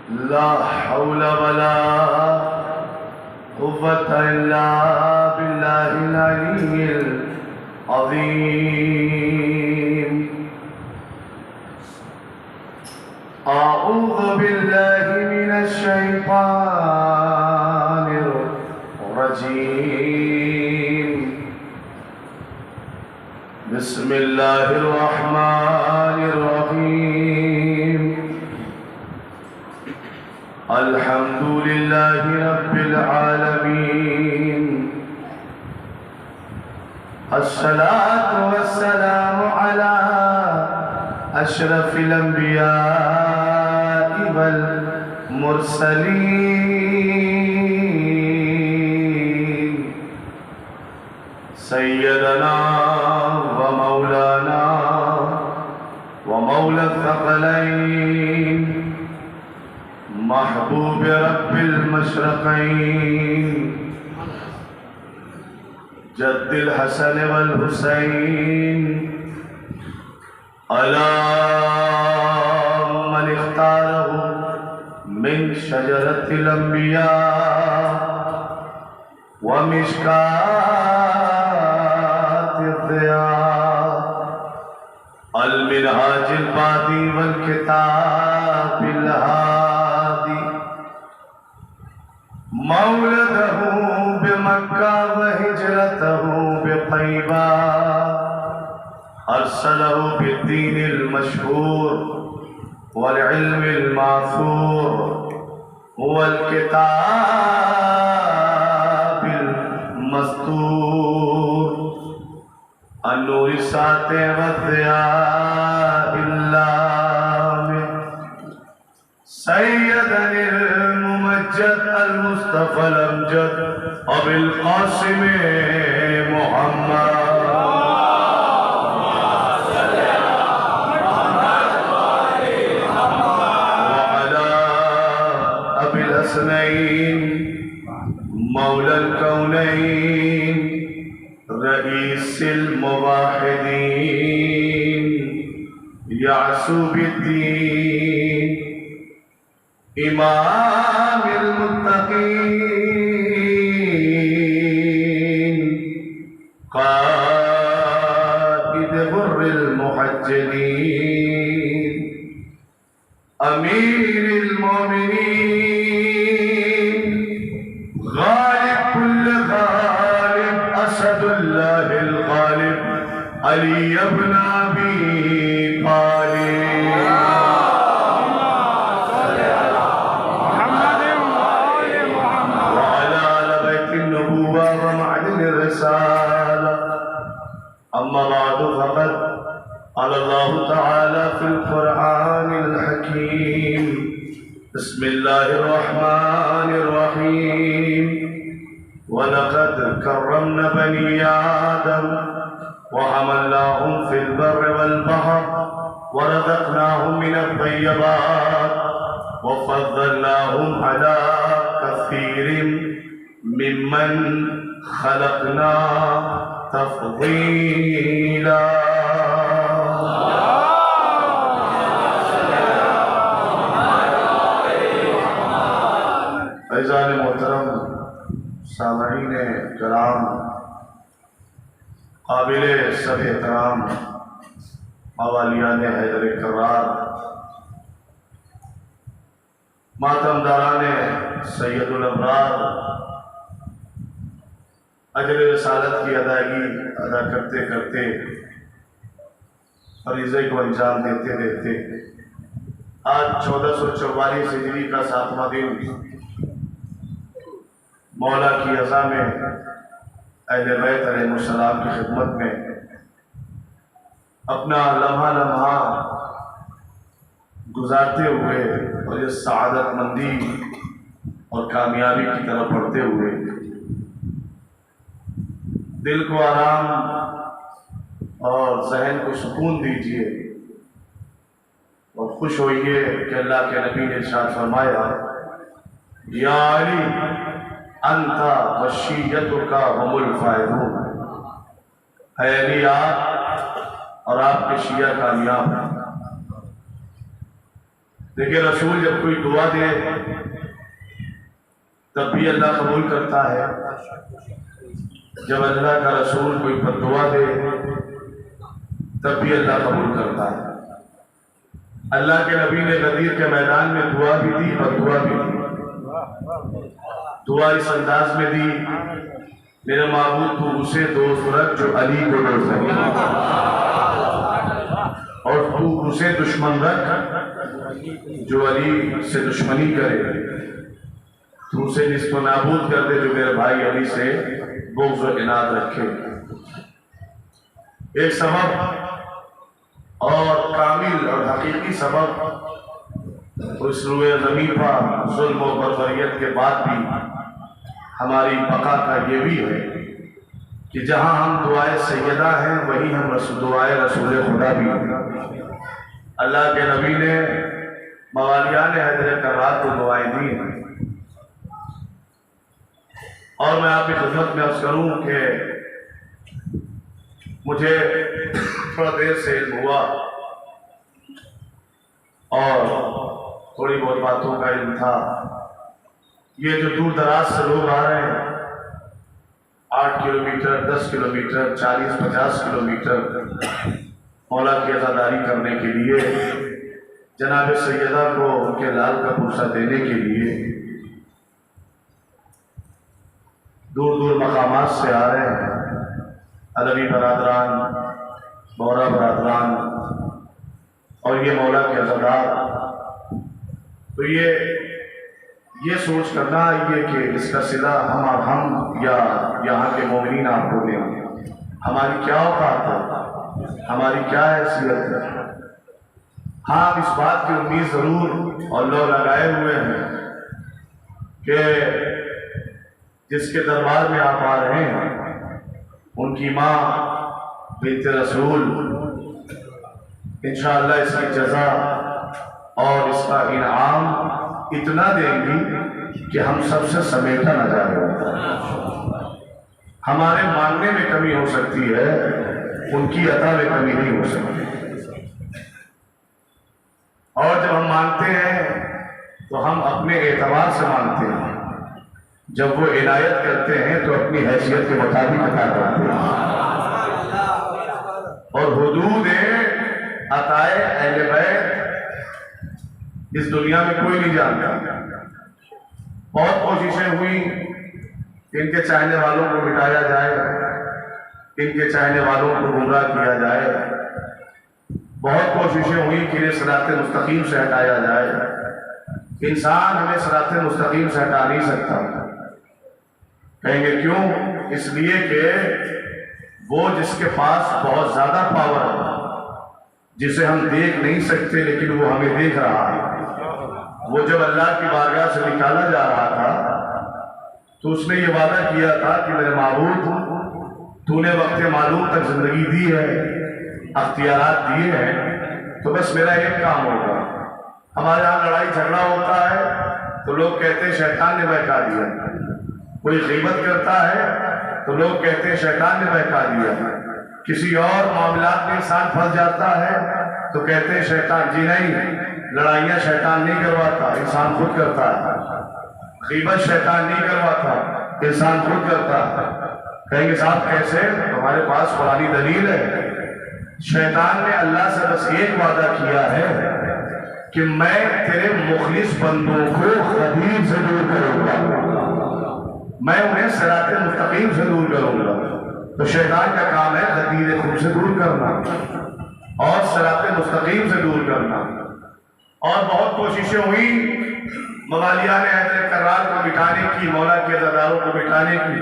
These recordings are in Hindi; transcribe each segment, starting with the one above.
ला हौला वला कुव्वता इल्ला बिल्लाहिल अलिय्यिल अज़ीम। अऊज़ु बिल्लाहि मिनश शैतानिर रजीम। बिस्मिल्लाहिर रहमानिर रहीम। अल्हम्दुलिल्लाहि रब्बिल आलमीन। अस्सलातु वस्सलामु अला अशरफिल अंबिया'i वल मुरसलीन। सय्यदना व मौलाना व मौला थक़लैन महबूब रब्बिल मशरक़ैन जद्दिल हसन वल हुसैन अला मन इख्तारहु मिन शजरतिल अंबिया व मिशकातिद दिया अल मिनहाजिल बादी वल किताबिल हादी। मौलदहु बिमक्का व हिजरतहु बितैबा अरसलहु बिद्दीनिल मशहूर वल इल्मिल मासूर वल किताबिल मस्तूर अन्नूरि साते व ज़ियाइल्लाह सय्यदनिल मुमज्जद अल मुस्तफ़ा अल अमजद अबिल क़ासिम मुहम्मद मौलल कौनैन रईसिल मुवाहिदीन यासूबिद्दीन इमामिल मुत्तक़ीन क़ाइद गुर्रिल मुहज्जलीन अमीरिल मोमिनीन अली इब्न अबी तालिब व अला बैतिन नबुव्वा व मअदिनिर रिसाला। अम्मा बअदु फ़क़द क़ाला अल्लाहु तआला फ़िल क़ुरआनिल हकीम। बिस्मिल्लाहिर रहमानिर रहीम। व लक़द कर्रमना बनी आदम वहमलनाहुम फिल बर्रि वल बहर वरज़क़नाहुम मिनत तय्यबात वफ़ज़्ज़लनाहुम अला कसीरिम मिम्मन ख़लक़ना तफ़ज़ीला। फ़ैज़ान मोहतरम सामईन किराम काबिले सब एहतराम मवालियान हैदर करार मातमदारान सैयदुल अबरार अजर रसालत की अदायगी अदा करते करते फरीज़े को अंजाम देते देते आज 1444 हिजरी का 7वां दिन मौला की अज़ा में अहले बैत अलैहिस्सलाम की खिदमत में अपना लम्हा लम्हा गुजारते हुए और ये सआदतमंदी और कामयाबी की तरफ बढ़ते हुए दिल को आराम और जहन को सुकून दीजिए और खुश होइए कि अल्लाह के नबी ने इरशाद फरमाया या अली अंता वशीयतुका हुमुल फायदून। है अली आप और आपके शिया कामयाब हैं। देखिए रसूल जब कोई दुआ दे तब भी अल्लाह कबूल करता है, जब अल्लाह का रसूल कोई दुआ दे तब भी अल्लाह कबूल करता है। अल्लाह के नबी ने गदीर के मैदान में दुआ भी दी और दुआ भी दी। दुआ इस अंदाज में दी, मेरे महबूब तू उसे दोस्त रख जो अली को दोस्त रखे, और तू उसे दुश्मन रख जो अली से दुश्मनी करे। तू उसे निस्फ़ नाबूद कर दे जो मेरे भाई अली से बुग़्ज़ और इनाद रखे। एक सबब और कामिल और हकीकी सबब उस रूए ज़मीन पर ज़ुल्म और बर्बरियत के बाद भी हमारी बका का ये भी है कि जहाँ हम दुआए सैयदा हैं वहीं हम दुआए रसूल खुदा भी हैं। अल्लाह के नबी ने मवालियान हैदर कर्रार को दुआएं दी हैं, और मैं आपकी खिदमत में अर्ज़ करूँ कि मुझे थोड़ा देर से इल्म हुआ और थोड़ी बहुत बातों का इल्म था। ये जो दूर दराज से लोग आ रहे हैं, 8 किलोमीटर 10 किलोमीटर 40-50 किलोमीटर मौला की अज़ादारी करने के लिए, जनाब सैयदा को उनके लाल का पुरसा देने के लिए दूर दूर मकामात से आ रहे हैं। अलवी बरादरान, बोहरा बरादरान और ये मौला के अज़ादार, तो ये सोच करना ये कि इसका सिला हम या यहाँ के मोमिनीन आपको दें, हमारी क्या औकात है, हमारी क्या हैसियत है। हाँ, इस बात की उम्मीद ज़रूर और लो लगाए हुए हैं कि जिसके दरबार में आप आ रहे हैं उनकी माँ बिन्त रसूल इंशाअल्लाह इसकी जज़ा और इसका इनाम इतना देंगी कि हम सबसे समेटा न जाए। हमारे मानने में कमी हो सकती है, उनकी अता में कमी नहीं हो सकती। और जब हम मानते हैं तो हम अपने एतबार से मानते हैं, जब वो इनायत करते हैं तो अपनी हैसियत के मुताबिक अता करते हैं। और हुदूद अताए अहले बैत इस दुनिया में कोई नहीं जानता। बहुत कोशिशें हुई इनके चाहने वालों को मिटाया जाए, इनके चाहने वालों को गुमराह किया जाए। बहुत कोशिशें हुई कि इन्हें सिराते मुस्तकीम से हटाया जाए। इंसान हमें सिराते मुस्तकीम से हटा नहीं सकता। कहेंगे क्यों? इसलिए कि वो जिसके पास बहुत ज्यादा पावर है, जिसे हम देख नहीं सकते लेकिन वो हमें देख रहा है, वो जब अल्लाह की बारगाह से निकाला जा रहा था तो उसने ये वादा किया था कि मेरे महबूब तूने वक्त मालूम तक जिंदगी दी है, अख्तियारात दिए हैं, तो बस मेरा एक काम होगा। हमारे यहाँ लड़ाई झगड़ा होता है तो लोग कहते हैं शैतान ने बहका दिया, कोई गीबत करता है तो लोग कहते हैं शैतान ने बहका दिया, किसी और मामलात में इंसान फंस जाता है तो कहते हैं शैतान। जी नहीं, लड़ाइयाँ शैतान नहीं करवाता, इंसान खुद करता है। गीबत शैतान नहीं करवाता, इंसान खुद करता है। कहेंगे साहब कैसे? हमारे पास पुरानी दलील है। शैतान ने अल्लाह से बस एक वादा किया है कि मैं तेरे मुखलिस बंदों को खदीर से दूर करूंगा, मैं उन्हें सिराते मुस्तकीम से दूर करूंगा। तो शैतान का काम है खदीर खुद से दूर करना और सिराते मुस्तकीम से दूर करना। और बहुत कोशिशें हुई मवालियान हैदर कर्रार को मिटाने की, मौला के अज़ादारों को मिटाने की,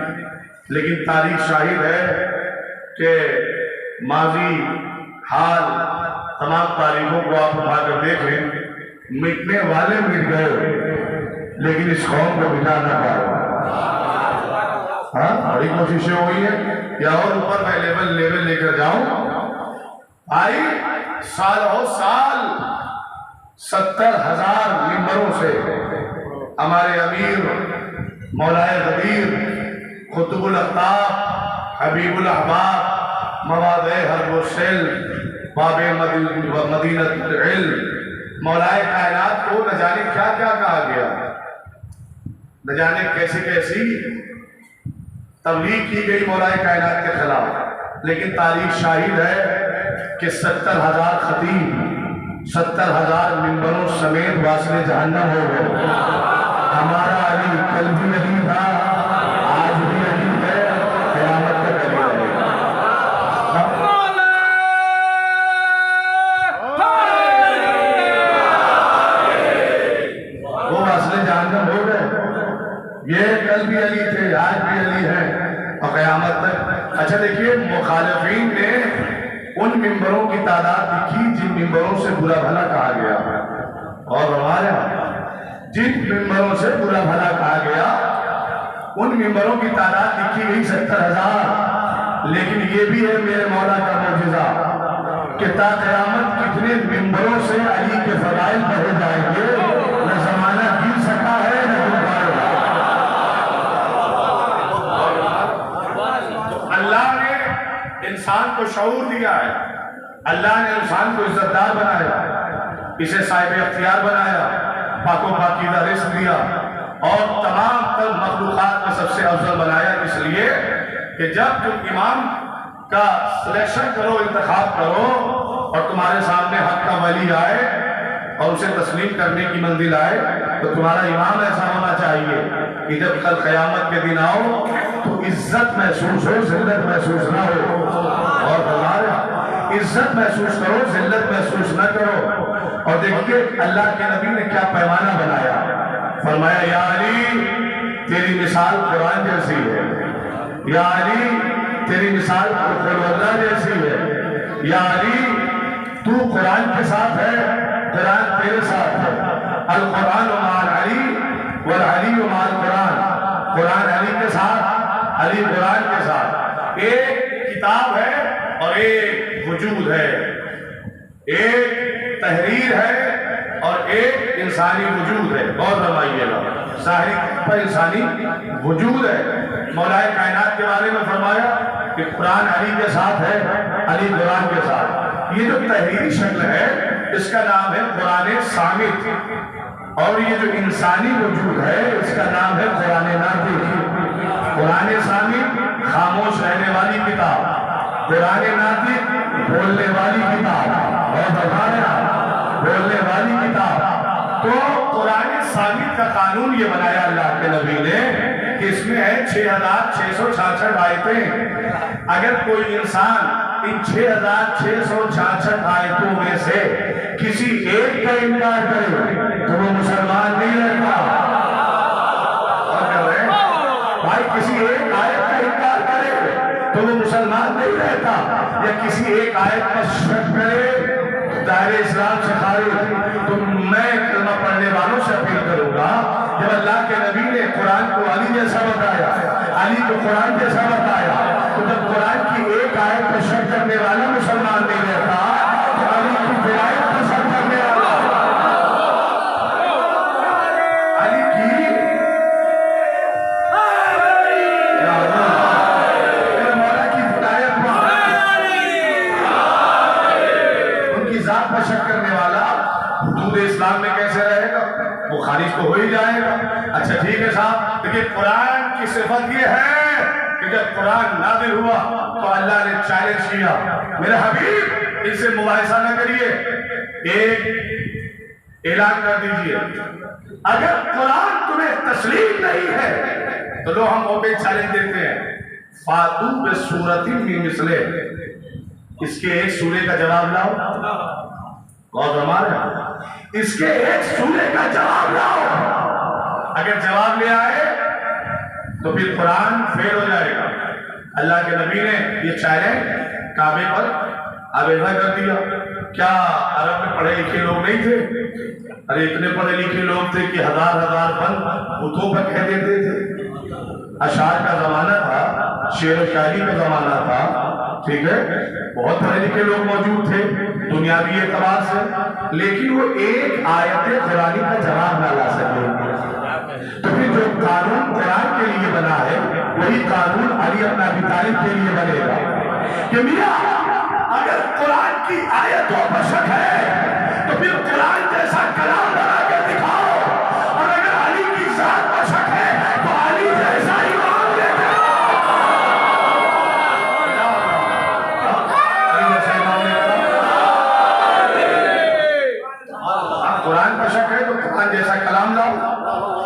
लेकिन तारीख शाहिद है कि माजी हाल तमाम तारीखों को आप उठाकर देखें, मिटने वाले मिट गए लेकिन इस कौम को मिटा ना पाया। हाँ, बड़ी कोशिशें हुई है या और ऊपर मैं लेवल लेकर जाऊं। आई सालों साल 70,000 मिंबरों से हमारे अमीर मौलाए गदीर कुतुबुल अख्ताब हबीबुल अहबाब मवादे हरबुल बाबे मदीनत इल्म मौलाए कायनात को न जाने क्या क्या कहा गया, न जाने कैसी कैसी तबलीग की गई मौलाए कायनात के खिलाफ। लेकिन तारीख शाहिद है कि 70,000 खतीब 70,000 मिंबरों समेत वासले जहन्नम हो गए। हमारा अली कल भी अली था, आज भी अली है, क़यामत तक अली रहेगा। वो वासले जहन्नम हो गए। ये कल भी अली थे, आज भी अली है और क़यामत तक। अच्छा देखिए, मुखालिफीन ने उन मिंबरों की तादाद लिखी जिन मिंबरों से बुरा भला कहा गया, और हमारे जिन मिंबरों से बुरा भला कहा गया उन मिंबरों की तादाद लिखी गई 70,000। लेकिन ये भी है मेरे मौला का मौजूदा कि ता क़यामत कितने मिंबरों से अली के फजाइल पढ़े जाएंगे, न जमाना गिर सका है न गिर पाएगा। अल्लाह ने इंसान को शऊर दिया है, अल्लाह ने इंसान को इज्जतदार बनाया, इसे साहिब अख्तियार बनाया, पाको पाकीज़ा रिज़्क़ दिया और तमाम तर मखलूक़ात में सबसे अफजल बनाया। इसलिए कि जब तुम इमाम का सिलेक्शन करो, इंतखाब करो और तुम्हारे सामने हक का वली आए और उसे तस्लीम करने की मंजिल आए, तो तुम्हारा इमाम ऐसा होना चाहिए कि जब कल क़यामत के दिन आओ तो इज्जत महसूस हो, जिल्लत महसूस ना हो। और हमारा इज्जत महसूस करो, जिल्लत महसूस न करो। और देखिए अल्लाह के नबी ने क्या पैमाना बनाया, फरमाया या अली तेरी मिसाल कुरान जैसी है, या अली तेरी मिसाल अल्लाह जैसी है, या अली तू कुरान के साथ है, कुरान तेरे साथ है। अल कुरान माल अली वल अली माल कुरान, कुरान अली के साथ, अली कुरान के साथ। एक किताब है और एक वजूद है, एक तहरीर है और एक इंसानी वजूद है। बहुत रमाइएगा, साहिर पर इंसानी वजूद है। मौलाए कायनात के बारे में फरमाया कि कुरान अली के साथ है, अली कुरान के साथ। ये जो तहरीरी शक्ल है इसका नाम है कुरान सामित, और ये जो इंसानी वजूद है इसका नाम है कुरान नातिक। कुरान सामित खामोश रहने वाली किताब, कुरान नातिक बोलने वाली किताब, और बताया बोलने वाली किताब। तो कुरान सामित का कानून ये बनाया अल्लाह के नबी ने कि इसमें है 6,666 आयतें। अगर कोई इंसान इन 6,666 आयतों में से किसी एक का इनकार करे तो वो मुसलमान नहीं रहता। भाई किसी एक आयत का इनकार करे तो वो मुसलमान नहीं रहता, या किसी एक आयत पर शक करे दायरे इस्लाम से खारिज। तो मैं कलमा पढ़ने वालों से अपील करूंगा, जब अल्लाह के नबी ने कुरान को अली जैसा बताया, अली को कुरान जैसा बताया, तो जब कुरान की एक आयत पर शक करने वाला मुसलमान नहीं रहता तो अली की दो आयत पर शक करने वाला, अली की मौला की हिदायत उनकी जात पर शक करने वाला हुदूद इस्लाम में कैसे रहेगा, वो खारिज तो हो ही जाएगा। अच्छा ठीक है साहब, देखिए कुरान की सिफत ये है कि जब कुरान नाज़िल हुआ तो अल्लाह ने चैलेंज किया, मेरे हबीब इनसे मुबाहिसा न करिए, एक ऐलान कर दीजिए अगर कुरान तुम्हें तस्लीम नहीं है तो लो हम ओपन चैलेंज देते हैं, फातू बिसूरतिन मिन मिसले, इसके एक सूरे का जवाब लाओ। और हमारे इसके एक सूरे का जवाब लाओ। अगर जवाब ले आए तो फिर कुरान फेल हो जाएगा। अल्लाह के नबी ने ये चैलेंज काबे पर आवेदन कर दिया। क्या अरब में पढ़े लिखे लोग नहीं थे? अरे इतने पढ़े लिखे लोग थे कि हजार हजार बंद बुतों पर कह देते थे। अशार का जमाना था, शेर व शायरी का जमाना था, ठीक है, बहुत पढ़े लिखे लोग मौजूद थे दुनियावी एतबार से, लेकिन वो एक आयत कुरानी का जवाब ना ला सके। तो फिर जो कानून कुरान के लिए बना है वही कानून अली इब्न अबी तालिब के लिए बनेगा कि मियां अगर कुरान की आयतों पर शक है तो फिर कुरान जैसा कलाम बना के दिखाओ। और अगर अली की जात पर शक है तो अली जैसा इमाम लेके आओ। कुरान पर शक है तो कुरान जैसा कलाम लाओ।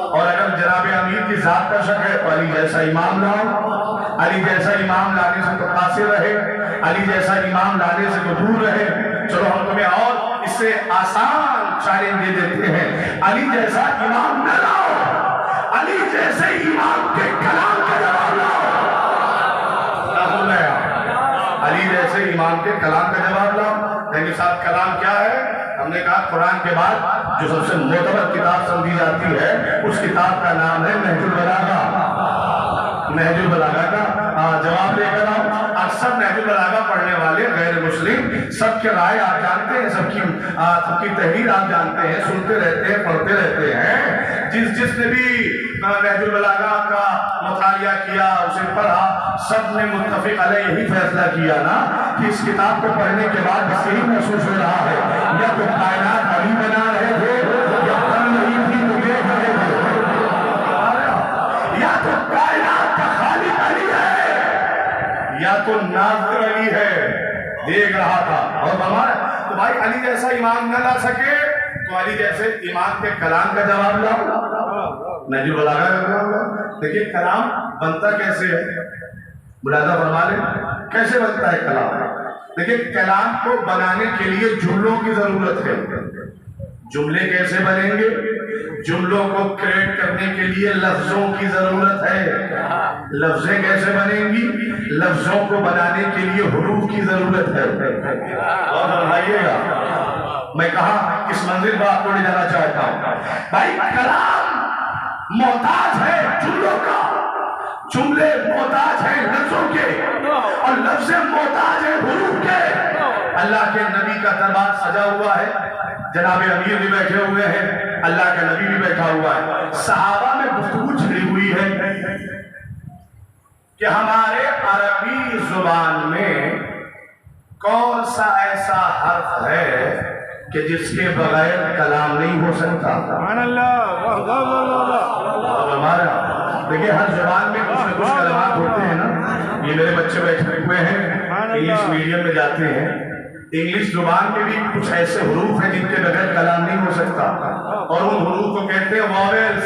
और अगर जनाब अमीर की जात पर शक है तो अली जैसा इमाम लाओ। अली जैसा इमाम लाने से तो कासिर रहे, अली जैसा इमाम लाने से तो दूर रहे। चलो हम तुम्हें और इससे आसान चैलेंज दे देते हैं, अली जैसा इमाम न लाओ, अली जैसे इमाम के कलाम का जवाब लाओ। अली जैसे इमाम के कलाम का जवाब लाओ। यानी साहब कलाम क्या है? हमने कहा कुरान के बाद जो सबसे मोतबर किताब समझी जाती है उस किताब का नाम है नहजुल बलागा। नहजुल बलागा का जवाब लेकर आओ। अक्सर नहजुल बलागा पढ़ने वाले गैर मुस्लिम सबके राय आप जानते हैं, सबकी तहरीर आप जानते हैं, सुनते रहते हैं, पढ़ते रहते हैं। जिसने भी नहजुल बलागा का मुतालिया किया, उसे पढ़ा, सब ने मुत्तफिक अलैह यही फैसला किया ना कि इस किताब को पढ़ने के बाद बस यही महसूस हो रहा है या तो कायनात अली बना रहे थे या बन रही थी तो देख रहे थे, या तो कायनात का खालिक अली है या तो नाज़िर अली है, देख रहा था। और हमारा तो भाई अली जैसा इमाम न ला सके तो अली जैसे इमाम के कलाम का जवाब लाओ, नहजुल बलागा का जवाब लाओ। देखिए कलाम बनता कैसे है, मुलाजा फरमा ले कैसे बनता है कलाम। देखिए कलाम को बनाने के लिए जुमलों की जरूरत है। जुमले कैसे बनेंगे? जुमलों को क्रिएट करने के लिए लफ्जों की जरूरत है। लफ्जें कैसे बनेंगी? लफ्जों को बनाने के लिए हुरूफ की जरूरत है। और बताइएगा मैं कहा किस मंजिल पर आपको ले जाना चाहता हूं। भाई कलाम मोहताज है जुमलों का, जुमले मोहताज है लफ्जों के और लफ्ज़ मोहताज है हुरूफ के। अल्लाह के नबी का दरबार सजा हुआ है, जनाब अमीर भी बैठे हुए हैं, अल्लाह का नबी भी बैठा हुआ है। सहाबा में गुफ्तगू छिड़ी हुई है कि हमारे अरबी जुबान में कौन सा ऐसा हर्फ है कि जिसके बगैर कलाम नहीं हो सकता। हमारा देखिए हर जुबान में कुछ न कुछ कलमात होते हैं ना। ये मेरे बच्चे बैठे हुए हैं, इंग्लिश मीडियम में जाते हैं, इंग्लिश जुबान के भी कुछ ऐसे हुरूफ हैं जिनके बगैर कलाम नहीं हो सकता। और उन हुरूफ को कहते हैं vowels,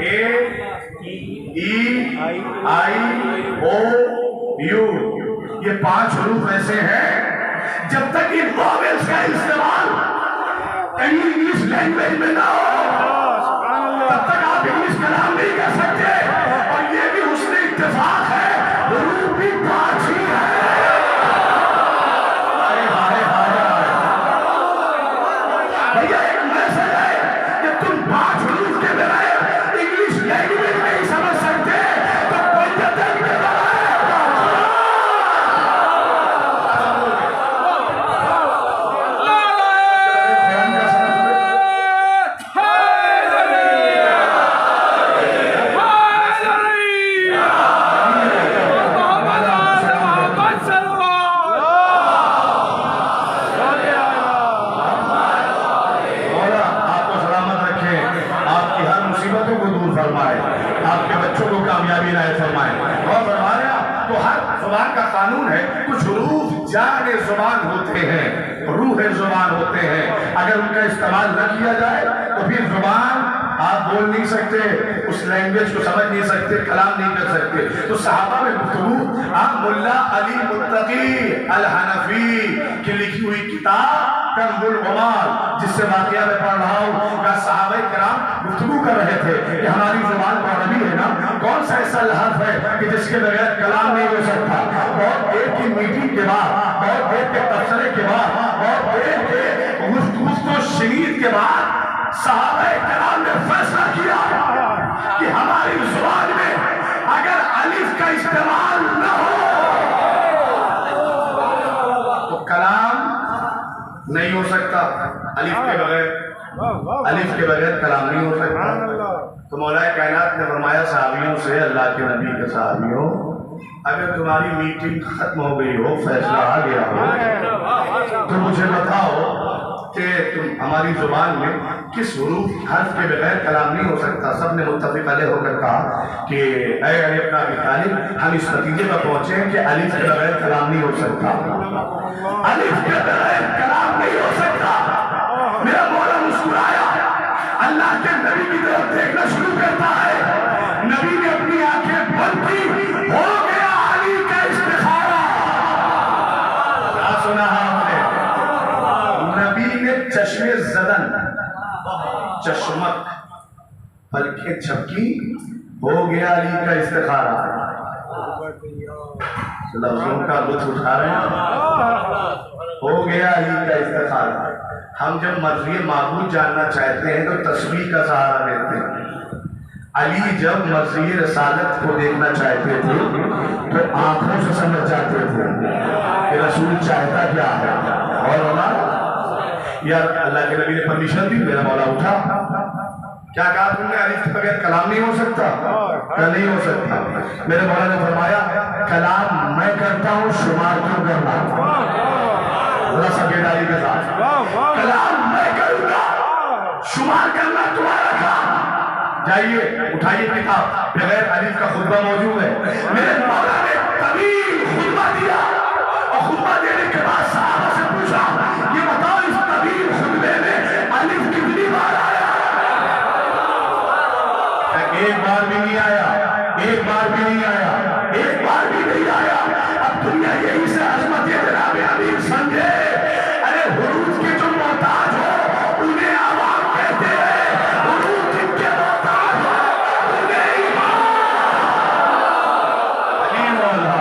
A E I O you. ये 5 हुरूफ ऐसे हैं जब तक इन वॉवेल्स का इस्तेमाल इंग्लिश लैंग्वेज में ना हो तब तक आप इंग्लिश कलाम नहीं कर सकते। और ये भी उसने इत्तेफाक है, हुरूफ भी 5 ही है। भैया एक मैसेज है कि तुम 5 हुरूफ के बगैर इंग्लिश लैंग्वेज में नहीं समझ सकते तो कोई जतन के आपके बच्चों को कामयाबी लाए फरमाए। और फरमाया तो हर जुबान का कानून है, कुछ रूह जाने जुबान होते हैं, रूह जुबान होते हैं, अगर उनका इस्तेमाल न किया जाए तो फिर जुबान आप बोल नहीं सकते, उस लैंग्वेज को समझ नहीं सकते, कलाम नहीं कर सकते। तो सहाबा में गुफ्तगू आप मुल्ला अली मुत्तकी अल हनफी की लिखी हुई किताब कंजुल उमाल, जिससे वाकया में पढ़ रहा हूँ, का सहाबा किराम गुफ्तगू कर रहे थे कि हमारी जुबान तो अरबी है ना, कौन सा ऐसा लफ्ज़ है कि जिसके बगैर कलाम नहीं हो सकता। बहुत देर की मीटिंग के बाद, बहुत देर के तबसरे के बाद, बहुत देर के गुफ्तगू शनीद के बाद सहाबा किराम ने फैसला किया कि हमारी जुबान में अगर अलिफ का इस्तेमाल न हो तो कलाम नहीं हो सकता। अलिफ के बगैर कलाम नहीं हो सकता। तो मौलाए कायनात ने फरमाया सहाबियों से, अल्लाह के नबी के सहाबियों, अगर तुम्हारी मीटिंग खत्म हो गई हो, फैसला आ गया हो, तो मुझे बताओ कि तुम हमारी जुबान में किस हुरूफ हर्फ के बगैर कलाम नहीं हो सकता। सब ने मुत्तफिक अलैह होकर कहा कि ऐ अली इब्न अबी तालिब, हम इस नतीजे पर पहुंचे हैं कि अलिफ के बगैर कलाम नहीं हो सकता। अलिफ के बगैर कलाम नहीं हो सकता। मेरा मौला मुस्कुराया, अल्लाह के नबी की तरफ देखना शुरू करता है। नबी ने अपनी आंखें बंद की, हो गया अली का इस्तिखारा। क्या सुना आपने? नबी ने चश्मे जदन, चश्मक, पलकें झपकी, हो गया अली का इस्तिखारा। लफ्जों का लुत्फ उठा रहे हैं। हो गया अली का इस्तिखारा। हम जब मर्ज़ी माबूद जानना चाहते हैं तो तस्बीह का सहारा लेते हैं। अली जब मर्ज़ी रसालत को देखना चाहते थे तो आंखों से समझ जाते थे कि रसूल चाहता क्या है। और यार अल्लाह के नबी ने परमिशन दी, मेरा मौला उठा, क्या कहा तुमने? अलिफ के बगैर कलाम नहीं हो सकता। नहीं हो सकता। मेरे मौला ने फरमाया, कलाम मैं करता हूँ, शुमार क्यों करना? सफेदारी के साथ कलाम मैं करूंगा, शुमार करना तुम्हारा काम। जाइए उठाइए किताब, बगैर अलिफ का खुतबा मौजूद है। मेरे मौला ने तवील खुतबा दिया और खुतबा देने के बाद साहबा से पूछा, ये बताओ इस तवील खुतबे में अलिफ कितनी बार आया? एक बार भी नहीं आया, एक बार भी नहीं आया, एक बार भी नहीं आया। अब दुनिया यही से अजमत है जनाब अमीर समझे। अरे हुरूफ के जो मोहताज हो उन्हें आवाम कहते हैं, हुरूफ जिनके मोहताज हो उन्हें इमाम। अली मौला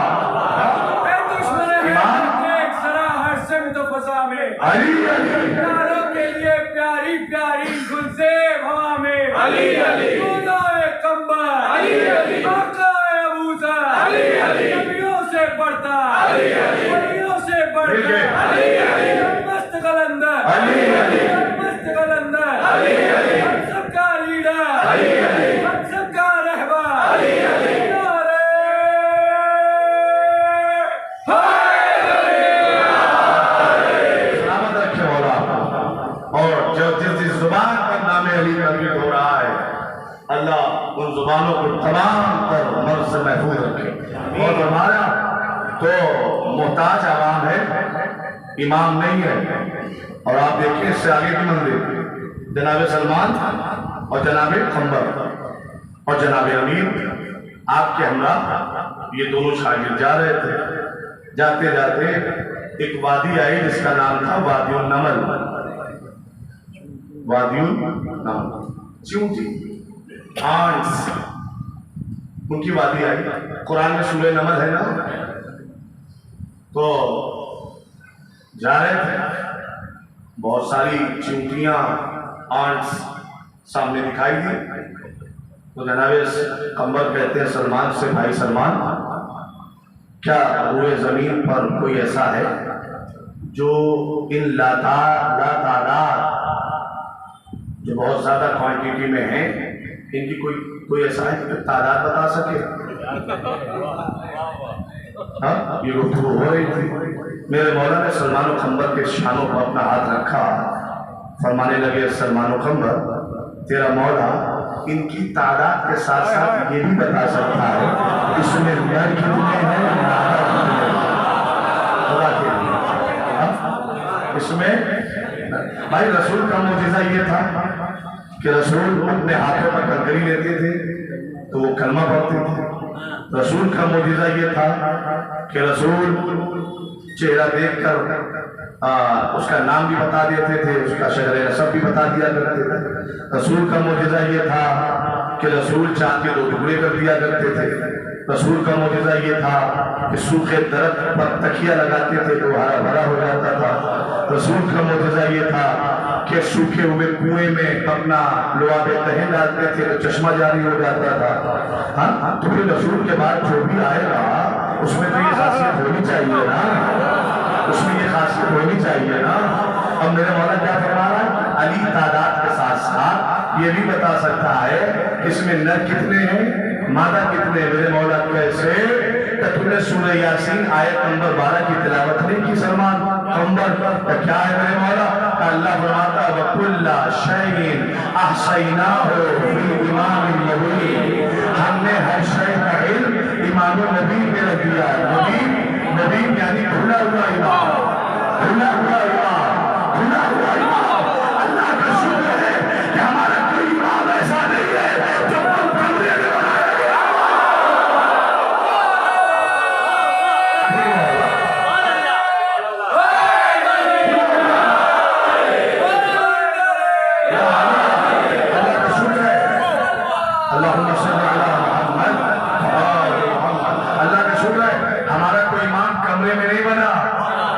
अली अली प्यारों के लिए प्यारी प्यारी गुलज़ेब हवा में अली अली नबियों से बढ़ता, वलियों से बढ़ता, मस्त कलंदर, मस्त कलंदर, हम सबका लीडर, हम सबका रहबर, सलामत रखे मौला। और जब जिस जुबान पर नाम अली तकरीर हो रहा है, अल्लाह उन जुबानों को तमाम पर मर्ज से महफूज रखे। और हमारा तो मोहताज आवाम है, इमाम नहीं है। और आप देखिए इससे आगे की मंजिल जनाब सलमान और जनाब खंबर और जनाब अमीर आपके हमरा ये दोनों शागिर्द जा रहे थे। जाते जाते एक वादी आई जिसका नाम था वादियुन नमल। वादियुन नमल चींटी, आंट्स, उनकी वादी आई। कुरान में सूरह नमल है ना, तो जा रहे थे, बहुत सारी चींटियां, आंट्स सामने दिखाई दी। तो जनाब कंबर कहते हैं सलमान से, भाई सलमान, क्या पूरे जमीन पर कोई ऐसा है जो इन लातादाद जो बहुत ज्यादा क्वांटिटी में है, इनकी कोई ऐसा है जो तादाद बता सके? हाँ, ये गुफ्तगू हो रही थी। मेरे मौला ने सलमान खंबर के शानों पर अपना हाथ रखा, फरमाने लगे, सलमान खंबर, तेरा मौला इनकी तादाद के साथ साथ ये भी बता सकता है इसमें नर कितने हैं, इसमें। भाई रसूल का मुजिज़ा ये था कि रसूल अपने हाथों पर कंकरी लेते थे तो वो कलमा पढ़ते थे। रसूल का मुजिज़ा ये था कि रसूल चेहरा देखकर उसका नाम भी बता देते थे, उसका शहर नसब भी बता दिया करते थे। रसूल का मुजिज़ा ये था कि रसूल चांद के 2 टुकड़े कर दिया करते थे। रसूल का मुजिज़ा ये था कि सूखे दरख्त पर तकिया लगाते थे तो हरा भरा हो जाता था। रसूल का मुजिज़ा ये था कि सूखे हुए कुएं में अपना लुआब तहन डालते थे तो चश्मा जारी हो जाता था। हाँ, तो फिर रसूल के बाद जो भी आएगा उसमें तो ये खासियत होनी चाहिए ना, उसमें ये खासियत होनी चाहिए ना। अब मेरे मौला क्या फरमा रहा है? अली तादाद के साथ साथ ये भी बता सकता है कि इसमें नर कितने हैं, मादा कितने। मेरे मौला कैसे? तुमने सूरह यासीन आयत नंबर 12 की तिलावत नहीं की सलमान? कंबल, तो क्या है मेरे मौला? अल्लाह फरमाता है वकुल्ला शैइन अहसैनाहु फी इमाम नबी, हमने हर शय का इल्म इमाम नबी में रख दिया। नबी यानी खुला हुआ इमाम, खुला हुआ इमाम, खुला हुआ इमाम। अल्लाह का शुक्र है कि हमारा कोई इमाम ऐसा नहीं है जो कमरे में बनाया गया।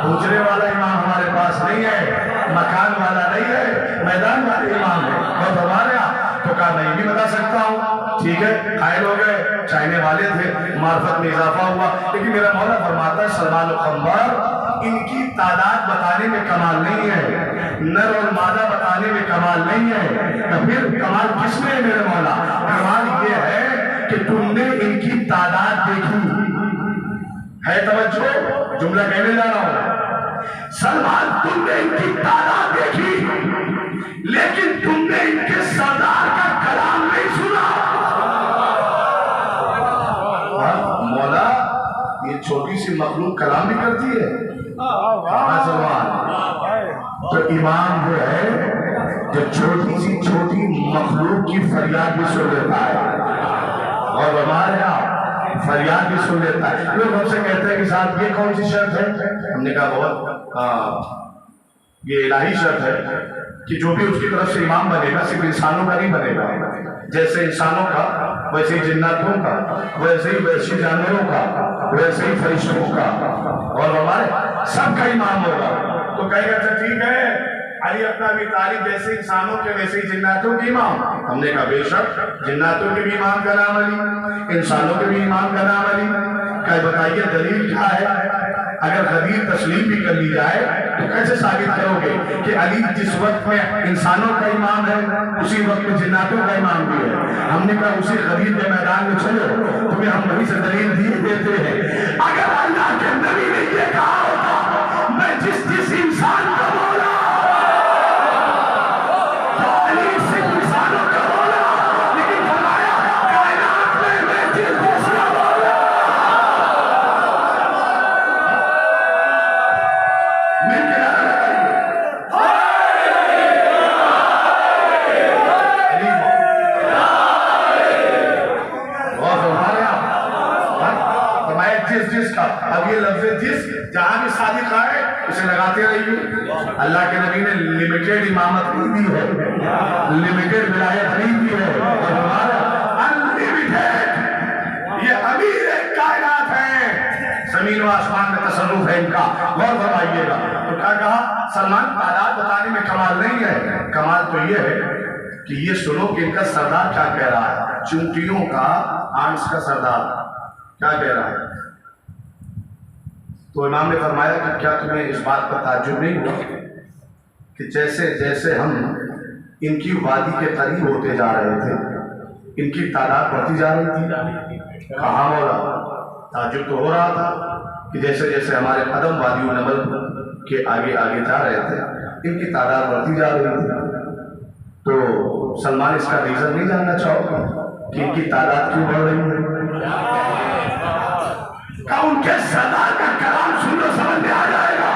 हुजरे वाला इमाम हमारे पास नहीं है, मकान वाला नहीं है, मैदान वाले इमाम है। और हमारे यहाँ तो कहा नहीं भी बता सकता हूँ, ठीक है, कायल हो गए, चाहने वाले थे, मार्फत में इजाफा हुआ। लेकिन मेरा मौला फरमाता है सलमान खंबर, इनकी तादाद बताने में कमाल नहीं है, नर और मादा बताने में कमाल नहीं है। तो फिर कमाल किसमें है मेरे मौला? कमाल ये है कि तुमने इनकी तादाद देखी है। तवज्जो, जुमला कहने जा रहा हूं। सलमान, तुमने इनकी तादाद देखी, लेकिन तुमने इनके सरदार का कलाम नहीं सुना। मौला, ये छोटी सी मखलूक कलाम भी करती है। हाँ सलमान, तो इमाम वो है जो छोटी मखलूक की फरियाद भी सुन लेता है, और हमारे यहाँ फरियाद भी सुन लेता है। लोग हमसे कहते हैं कि साहब ये कौन सी शर्त है? हमने कहा बहुत ये इलाही शर्त है कि जो भी उसकी तरफ से इमाम बनेगा सिर्फ इंसानों का नहीं बनेगा, जैसे इंसानों का वैसे ही जिन्नातों का, वैसे ही वैसे जानवरों का, वैसे ही फरिश्तों का, और हमारे सबका इमाम होगा। तो कहेगा अच्छा ठीक है, अली अपना भी तारीफ जैसे इंसानों के वैसे ही जिन्नातों के इमाम। हमने कहा बेशक, जिन्नातों के भी इमाम का नाम अली, इंसानों के भी इमाम का नाम अली। क्या बताइए दलील क्या है? अगर गदीर तस्लीम भी कर ली जाए तो कैसे साबित करोगे कि अली जिस वक्त में इंसानों का इमाम है उसी वक्त में जिन्नातों का इमाम भी है? हमने कहा उसी गदीर के मैदान में चलो, तुम्हें हम वहीं से दलील दिए देते हैं। अगर अल्लाह के नबी ने ये कहा होता मैं जिस इंसान का मौला, अब ये लफ्ज़ जिस जहां भी सादिक आए उसे लगाते रहिए। अल्लाह के नबी ने लिमिटेड इमामत नहीं दी है, लिमिटेड विलायत नहीं दी है, और हमारा अनलिमिटेड ये अमीर कायनात है, जमीन व आसमान में तसर्रुफ है इनका। गौर फरमाइएगा। तो क्या कहा? सलमान, तादाद बताने में कमाल नहीं है, कमाल तो ये है कि ये सुनो कि इनका सरदार क्या कह रहा है। चुंटियों का आंस का सरदार क्या कह रहा है? तो इमाम ने फरमाया कि क्या तुम्हें इस बात पर ताज्जुब नहीं हुआ कि जैसे जैसे हम इनकी वादी के करीब होते जा रहे थे इनकी तादाद बढ़ती जा रही थी? कहाँ मौला? ताज्जुब तो हो रहा था कि जैसे जैसे हमारे कदम वादी नबल के आगे आगे जा रहे थे इनकी तादाद बढ़ती जा रही थी। तो सलमान, इसका रीजन नहीं जानना चाहोगे कि इनकी तादाद क्यों बढ़ रही है? क्या उनके सरदार का कलाम सुन लो, समझ में आ जाएगा।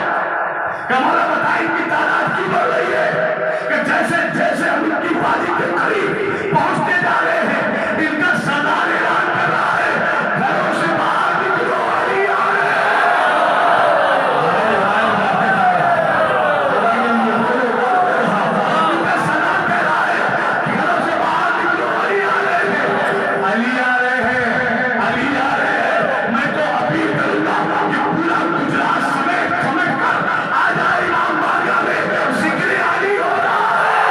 कमाला बताए इनकी तादाद क्यों बढ़ रही है कि जैसे जैसे हम इनकी वादी के करीब पहुंचते जा रहे हैं इनका सरदार ऐलान कर रहा है घरों से बाहर निकलो, अली आ रहे हैं। इनका सरदार कह रहा है कि घरों से बाहर निकलो, अली आ रहे हैं, अली आ रहे हैं, अली आ रहे हैं। मैं तो अपील करूंगा कि पूरा गुजरात समेत समेट कर आ जाए इमाम बारगाह में, जिक्र अली हो रहा है।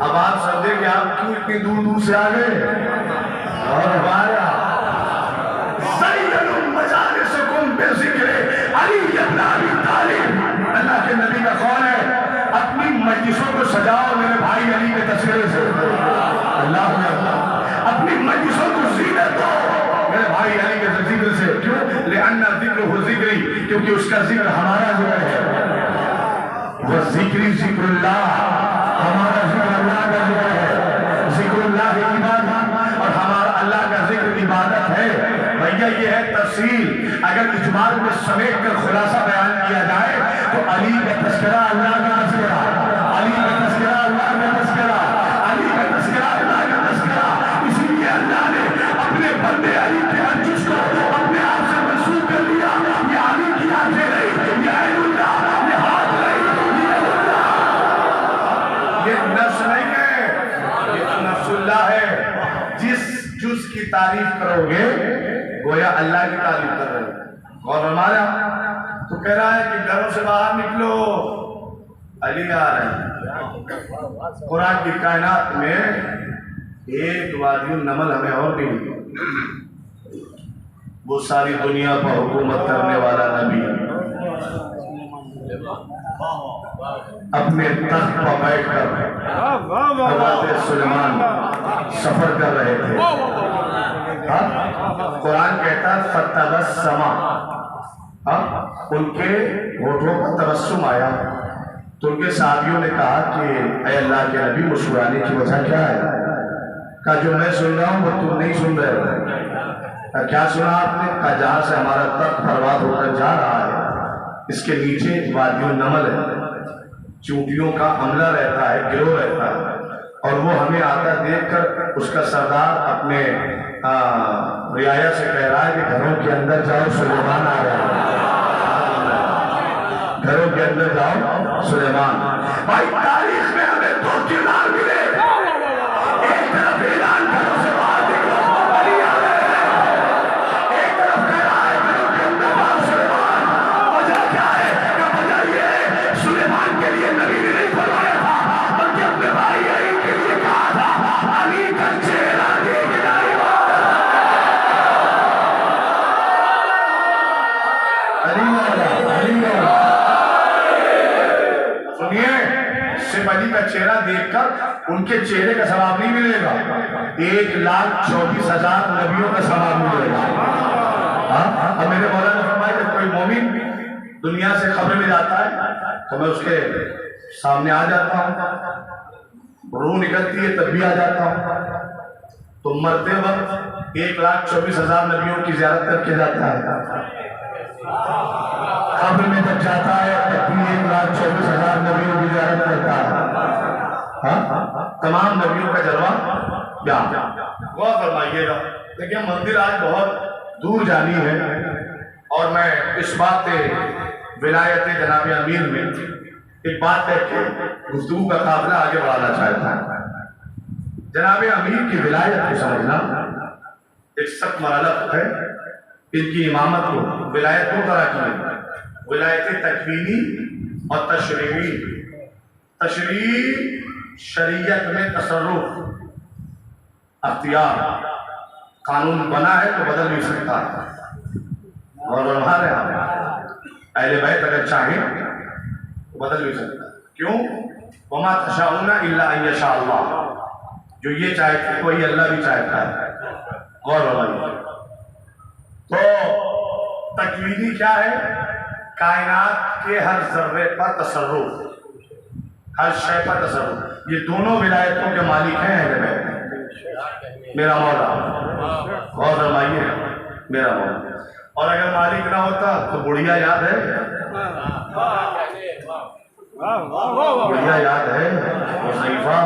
अब आप समझे कि आप क्यों इतनी दूर दूर से आ गए। और हमारा सैयदुल मजालिसकुम बिज़िक्र अली इब्न अबी तालिब, अल्लाह के नबी का कौल है, अपनी मजलिसों को सजाओ मेरे भाई अली के तस्वीर से। अल्लाह में अपनी मजलिसों को जीनत दो मेरे भाई अली के जिक्र से। क्यों? लिअन्ना जिक्र हो जिक्री, क्योंकि उसका जिक्र हमारा जिक्र है। वो जिक्री जिक्रुल्लाह, हमारा जिक्र अल्लाह का जिक्र है। जिक्रुल्लाह इबादत, और हमारा अल्लाह का जिक्र इबादत है। भैया ये है तफसील। अगर इजमाल में समेट कर खुलासा बयान किया जाए तो अली का तस्करा अल्लाह का तस्करा, अली का तस्करा अल्लाह का तस्करा, अली का तस्करा अल्लाह का तस्करा। इसीलिए अल्लाह ने अपने बंदे अली के अर्जुस को अपने आप से मंसूब कर लिया। ये अली की आंखें नहीं, ये ऐनुल्लाह, ये हाथ नहीं, ये अल्लाह, ये नफ्स नहीं है, ये नफ्सुल्लाह है। जिस जुज की तारीफ करोगे गोया अल्लाह की तारीफ कर रहे हो। और हमारा तो कह रहा है कि घरों से बाहर निकलो, अली आ रहे हैं। कुरान की कायनात में एक वादियुन नमल हमें और मिली, वो सारी दुनिया पर हुकूमत करने वाला नबी अपने तख्त पर बैठकर हज़रत सुलेमान सफर कर रहे थे। कुरान कहता है फतबस्समा, उनके होठों पर तबस्सुम आया तो उनके साथियों ने कहा कि ऐ अल्लाह के नबी मुस्कुराने की वजह क्या है? कहा जो मैं सुन रहा हूँ वो तुम नहीं सुन रहे हो। क्या सुना आपने? कहा जहाँ से हमारा तख्त बर्बाद होकर जा रहा है इसके नीचे वादियुन नमल है, चूंटियों का अमला रहता है, गिरोह रहता है, और वो हमें आता देखकर उसका सरदार अपने रियाया से कह रहा है कि घरों के अंदर जाओ सुलेमान आ रहा है, घरों के अंदर जाओ सुलेमान। भाई तारीख में हमें दो किरदार मिले, एक तरफ ऐलान घरों से बाहर निकलो अली आ रहे हैं, एक तरफ कह रहा है घरों के अंदर जाओ सुलेमान। वजह क्या है? वजह ये है सुलेमान के लिए नबी ने नहीं फरमाया था, बल्कि अपने भाई अली के लिए कहा था अली का चेहरा देखना सिर्फ अली का चेहरा देखकर उनके चेहरे का सवाब नहीं मिलेगा, 1,24,000 नबियों का सवाब मिलेगा। अब मेरे मौला ने फरमाया जब कोई मोमिन दुनिया से खबर में जाता है तो मैं उसके सामने आ जाता हूँ, रूह निकलती है तब भी आ जाता हूँ। तो मरते वक्त 1,24,000 नबियों की ज़ियारत करके जाता है, कब्र में जब जाता है तब भी 1,24,000 नबियों की ज़ियारत करता है। तमाम नबियों का जलवा गौर फरमाइएगा। देखिए मंदिर आज बहुत दूर जानी है और मैं इस बात पे विलायत जनाब अमीर में एक बात है कि गुफ्तगू का काफिला आगे बढ़ाना चाहता है। जनाब अमीर की विलायत को समझना एक सख्त मरहला है। इनकी इमामत को विलायत दो तरह की है, विलायत तकवीनी और तशरीई। तशरीई शरीयत में तसर्रुफ, अख्तियार, कानून बना है तो बदल नहीं सकता और हमारे अहले बैत अगर चाहे तो बदल नहीं सकता। क्यों? वमा तशाऊना इल्ला अन यशा अल्लाह, जो ये चाहते वही अल्लाह भी चाहता है। गौर रवाई तो तकवीनी क्या है? कायनात के हर जर्रे पर तसर्रुफ, हर शय पर तसर्रुफ। ये दोनों विलायतों के मालिक हैं अहले बैत, मेरा मौला। गौर फरमाइए, मेरा मौला। और अगर मालिक ना होता तो बुढ़िया याद है, बुढ़िया याद है मुज़ैफ़ा,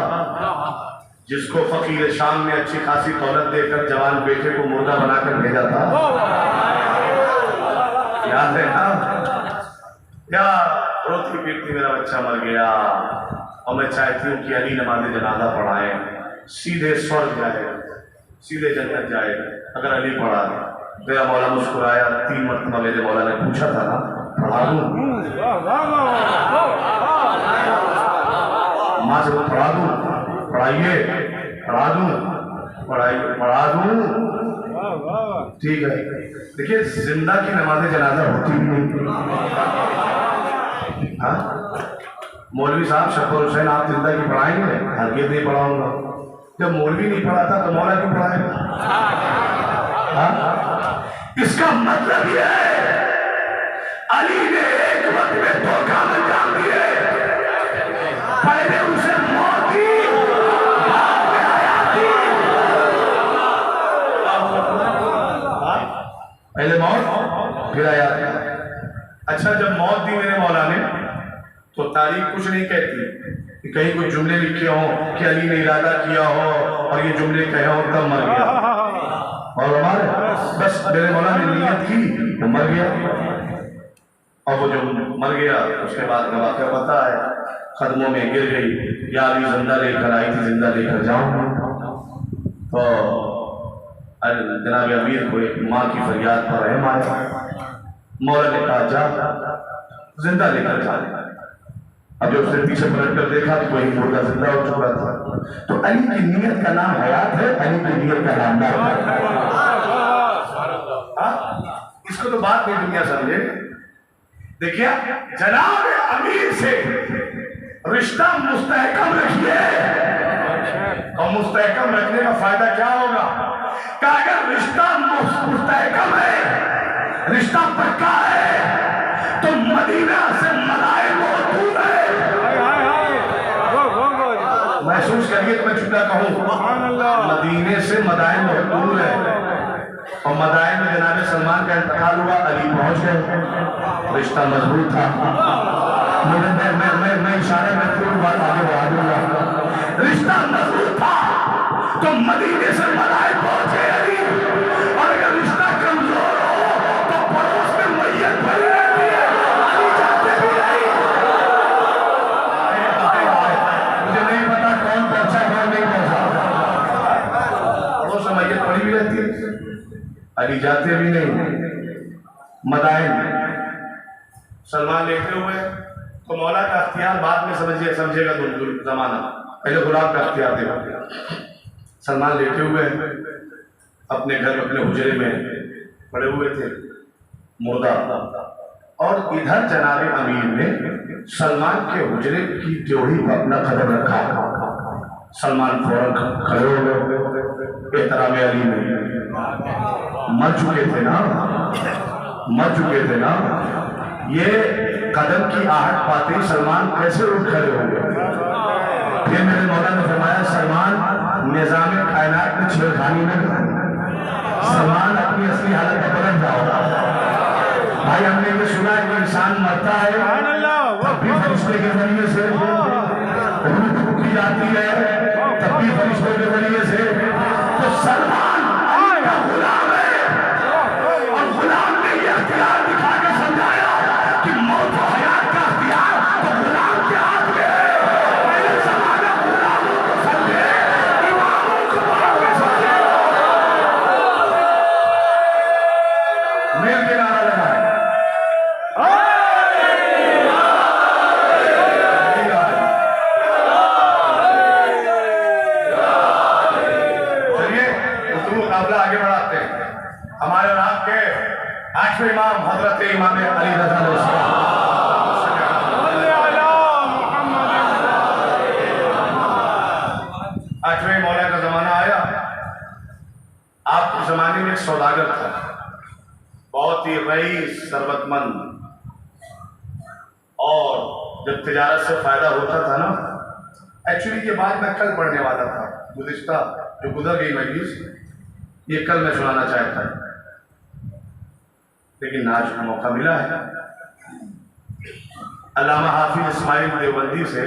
जिसको फकीर शाम ने अच्छी खासी दौलत देकर जवान बेटे को मुर्दा बनाकर भेजा था, याद है ना? क्या रोती पीटती मेरा बच्चा मर गया और मैं चाहती हूँ कि अली नमाज़ जनाजा पढ़ाए, सीधे स्वर्ग जाए, सीधे जन्नत जाए अगर अली पढ़ा। मेरा मौला मुस्कुराया। 3 मरतबा मेरे मौला ने पूछा था ना, पढ़ा दूँ माँ से, पढ़ा दूँ, पढ़ाइए, पढ़ा दूँ, पढ़ाइए, पढ़ा दूँ, ठीक है। देखिए जिंदा की नमाज जनाजा होती भी नहीं। हाँ, मौलवी साहब शफर हुसैन आप जिंदा की पढ़ाएंगे? हरगिज़ नहीं पढ़ाऊंगा। जब मौलवी नहीं पढ़ाता तो मौला क्यों पढ़ाएगा? हाँ? इसका मतलब ये है अली ने एक वक्त में दो काम अंजाम दिए, पहले उसे मौत दी, बाद में हयात दी। पहले मौत फिर हयात। अच्छा, जब मौत दी मेरे मौला ने तो तारीख कुछ नहीं कहती कि कहीं कुछ जुमले लिखे हों कि अली ने इरादा किया हो और ये जुमले कहे हो तब मर गया। और हमारे बस मेरे मौला ने नियत की तो मर गया, और वो जो मर गया उसके बाद का वाक़या पता है, कदमों में गिर गई, या अली जिंदा लेकर आई थी, जिंदा लेकर जाऊं। तो जनाब अमीर को एक माँ की फरियाद पर रहम आया। मौला ने कहा जा जिंदा लेकर जा। अब जब उसने पीछे पलट कर देखा तो वही मुर्दा जिंदा हो चुका था। तो अली की नीयत का नाम हयात है, अली की नीयत का नाम मौत है। इसको तो बात नहीं दुनिया समझे। देखिए जनाब अमीर से रिश्ता मुस्तहकम रखिए, और मुस्तहकम रखने का फायदा क्या होगा? कि अगर रिश्ता मुस्तहकम है, रिश्ता पक्का है, तो मदीना से मलाइम बहुत दूर है। महसूस करिए तो मैं झूठा कहूँ, मदीने से मदाइन बहुत दूर है। और मदाइन में जनाब सलमान का इंतकाल हुआ, अली पहुंच गए, रिश्ता मजबूत था। मैं इशारे में पूरी बात आगे बढ़ा दूंगा। रिश्ता मजबूत था तो मदीने से मदाइन पहुंचे अली। और अगर रिश्ता कमजोर हो तो पड़ोस में मैयत पड़ी रहती है, अली जाते भी नहीं। मुझे नहीं पता कौन पहुंचा कौन नहीं पहुंचा, पड़ोस में मैयत पड़ी भी रहती है, अली जाते भी नहीं। मदाइन सलमान लेटे हुए तो मौला का अख्तियार बाद में समझेगा जमाना, पहले गुलाब का अख्तियार देखा। सलमान लेटे हुए अपने घर अपने हुजरे में पड़े हुए थे मुर्दा, और इधर जनाब अमीर ने सलमान के हुजरे की जोड़ी पर अपना कदम रखा। सलमान फौरन खड़े हो गए, एहतराम अली में मर चुके थे ना, मर चुके थे ना। ये कदम की आहट पाते ही सलमान कैसे उठ खड़े हो गए। फिर मेरे मौला ने फरमाया, सलमान निजाम कायनात में छेड़खानी न कर, सलमान अपनी असली हालत में बदल जाओ। भाई हमने ये सुना है कि इंसान मरता है तब भी फरिश्ते के जरिए से रूह फूकी जाती है, तब भी फरिश्तों के जरिए से। तो सलमान का गुलाम है, और गुलाम ने ये अख्तियार दिखा के समझाया कि मौत और हयात का अख्तियार तो गुलाम के हाथ में है। पहले ज़माना गुलामों को समझे, इमामों को बाद में समझे। मेल के नारा लगाए, आगे बढ़ाते हैं। हमारे और आपके आठवें इमाम हजरत इमाम अली रज़ा आठवें मौला का जमाना आया। आपके जमाने में एक सौदागर था, बहुत ही रईस सरबतमंद, और जब तिजारत से फायदा होता था ना, एक्चुअली ये बात मैं कल पढ़ने वाला था, गुज़िश्ता जो गुजर गई मजलिस, ये कल मैं सुनाना चाहता था, लेकिन आज मौका मिला है। अल्लामा हाफिज इस्माइल देवबंदी से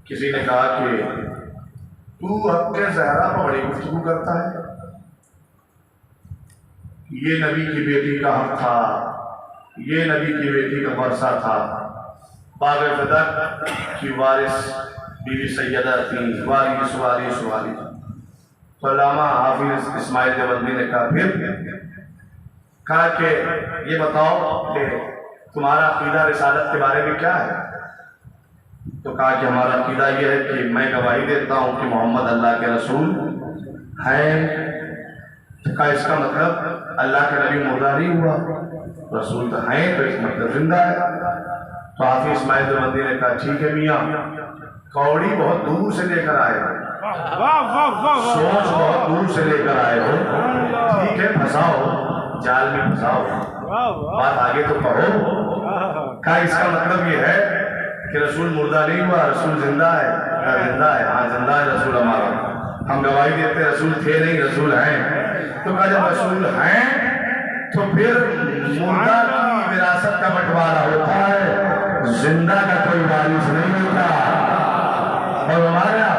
किसी ने कहा कि तू हक़ ज़हरा पर बड़ी गुफ्तगू करता है, ये नबी की बेटी का हक था, ये नबी की बेटी का वर्षा था, बाग़ फ़दक की वारिस बीवी सैयदा थी, वारिस वारिस वारिस। तो अल्लामा हाफिज इस्माइल देवबंदी ने कहा कि ये बताओ कि तुम्हारा अक़ीदा रिसालत के बारे में क्या है? तो कहा कि हमारा अक़ीदा ये है कि मैं गवाही देता हूँ कि मोहम्मद अल्लाह के रसूल हैं, का इसका मतलब अल्लाह के नबी मुर्दा नहीं हुआ, रसूल तो हैं, तो इसका मतलब जिंदा है। तो हाफिज इस्माइल देवबंदी ने कहा ठीक है मियाँ, कौड़ी बहुत दूर से लेकर आए हो, सोच बहुत दूर से लेकर आए हो, ठीक है फंसाओ, जाल में फंसाओ, बात आगे तो कहो। का इसका मतलब ये है कि रसूल मुर्दा नहीं हुआ, रसूल जिंदा है। जिंदा है, हाँ जिंदा है रसूल हमारा, हम गवाही देते रसूल थे नहीं, रसूल हैं। तो कहा जब रसूल हैं तो फिर मुर्दा की विरासत का बंटवारा होता है, जिंदा का कोई वारिस नहीं होता। और हमारा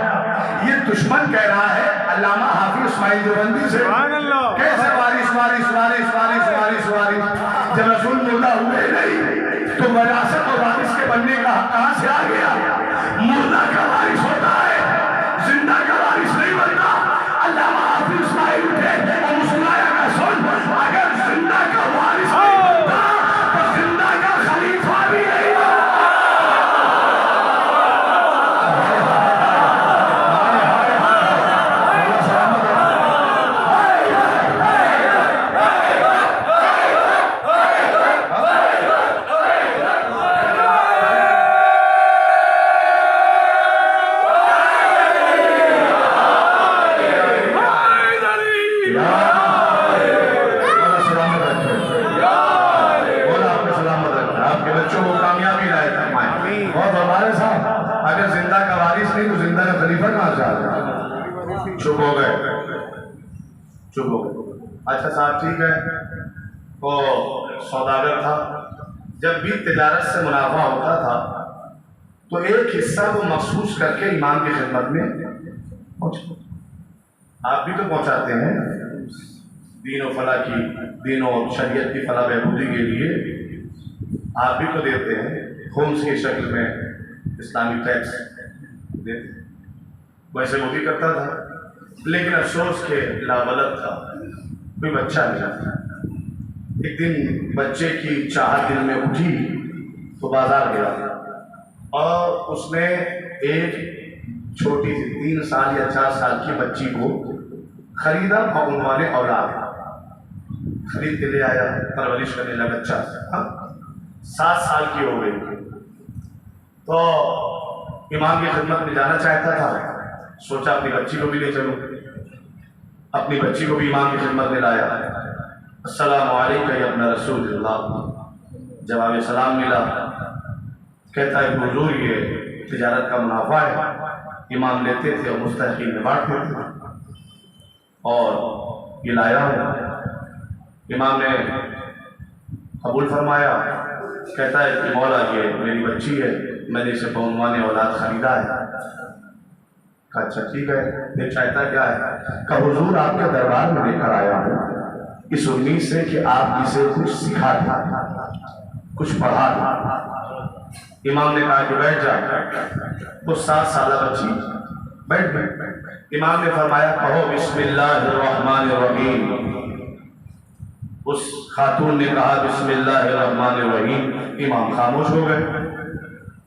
ये दुश्मन कह रहा है अल्लामा हाफिज इस्माइल देवबंदी से, कैसे वारिस वारिस वारिस वारिस वारिस वारिस, जब रसूल मुर्दा हुए नहीं तो विरासत और वारिस के बनने का हक कहां से आ गया? मुर्दा का वारिस होता है, जिंदा का वारिस नहीं बनता। अल्लामा हाफिज इस्माइल उठे और मुस्कुराया, का सुन, अगर जिंदा का वारिस नहीं बनता तो जिंदा का खलीफा भी नहीं चुप हो गए। अच्छा साहब ठीक है, वो सौदागर था, जब भी तिजारत से मुनाफा होता था तो एक हिस्सा वो मखसूस करके इमाम की खिदमत में पहुंचे। आप भी तो पहुंचाते हैं दीन और फला की, दीन और शरीयत की फला बहबूदी के लिए आप भी तो देते हैं, खुम्स की शक्ल में इस्लामिक टैक्स देते। वैसे वो भी करता था, लेकिन अफसोस के लाबलद था, कोई बच्चा मिला। एक दिन बच्चे की चाहत दिल में उठी तो बाजार गया और उसने एक छोटी सी 3 साल या 4 साल की बच्ची को खरीदा और उन्होंने औलाद खरीद के ले आया, परवरिश करने लगा। बच्चा 7 साल की हो गई तो इमाम की खिदमत में जाना चाहता था, सोचा अपनी बच्ची को भी ले चलूं। अपनी बच्ची को भी इमाम की खिदमत में लाया। अस्सलामु अलैकुम या अपना रसूलुल्लाह, जवाब सलाम मिला। कहता है हुजूर ये तिजारत का मुनाफा है, इमाम लेते थे और मुस्तहिकीन में बांटते थे और ये लाया हूँ। इमाम ने कबूल फरमाया। कहता है कि मौला ये मेरी बच्ची है, मैंने इसे पौनवाने औलाद खरीदा है। अच्छा ठीक है, फिर चाहता क्या है? का हुजूर आपके दरबार में लेकर आया हूँ इस उम्मीद से कि आप इसे कुछ सिखा दें, कुछ पढ़ा दें। इमाम ने कहा कि बैठ जा। वो 7 साल बच्ची बैठ गई। इमाम ने फरमाया कहो बिस्मिल्लाहिर्रहमानिर्रहीम। उस खातून ने कहा बिस्मिल्लाहिर्रहमानिर्रहीम। इमाम खामोश हो गए।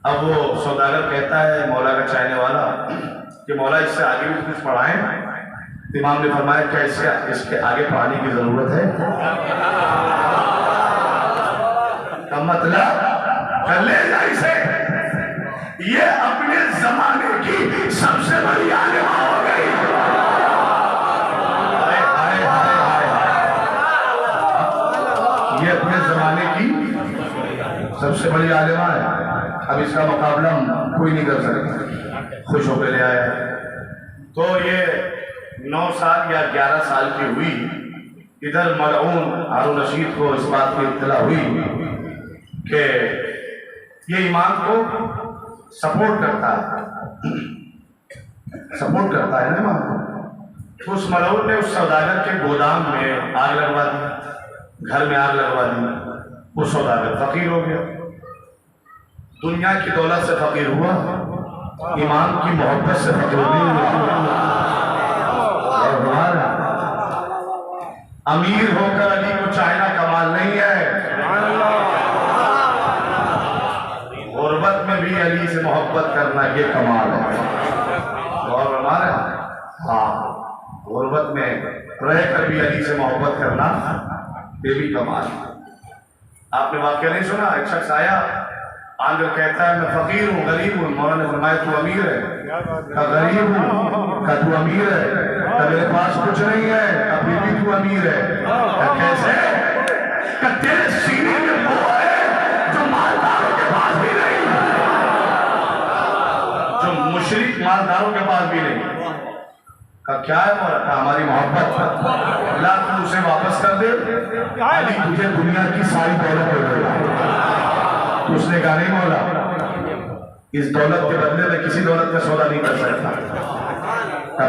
अब वो सौदागर कहता है मौला का चाहने वाला कि मौला इससे आगे भी कुछ पढ़ाएं। इमाम ने फरमाया क्या इसके आगे पढ़ाने की जरूरत है? का मतलब कर ले जा इसे, ये अपने जमाने की सबसे बड़ी आलिमा हो गई। ये अपने जमाने की सबसे बड़ी आलिमा है। अब इसका मुकाबला कोई नहीं कर सकता। खुश होकर ले आया। तो ये 9 साल या 11 साल की हुई। इधर मलऊन हारून रशीद को इस बात की इत्तला हुई कि ये इमाम को सपोर्ट करता है ना इमाम को। तो उस मलऊन ने उस सौदागर के गोदाम में आग लगवा दी, घर में आग लगवा दी। वो सौदागर फकीर हो गया, दुनिया की दौलत से फकीर हुआ, इमाम की मोहब्बत से फकीर नहीं हुआ। अमीर होकर अली को चाहना कमाल नहीं है, गुर्बत में भी अली से मोहब्बत करना ये कमाल है। और हमारे हाँ गुर्बत में रहकर भी अली से मोहब्बत करना ये भी कमाल है। आपने वाकया नहीं सुना, एक शख्स आया आंदर कहता है मैं फकीर हूँ, गरीब हूँ। मौला ने फरमाया तू अमीर है? का गरीब हूँ। का तू अमीर है? का मेरे पास कुछ नहीं है। अभी भी तू अमीर है? का कैसे? का तेरे सीने में वो है जो मालदारों के पास भी नहीं, जो मुशरिक मालदारों के पास भी नहीं। का क्या है मौला? का हमारी मोहब्बत। अल्लाह तू उसे वापस कर दे, अली तुझे दुनिया की सारी दौलत दे देगा। उसने कहा नहीं मौला, इस दौलत के बदले में किसी दौलत का सौदा नहीं कर सकता।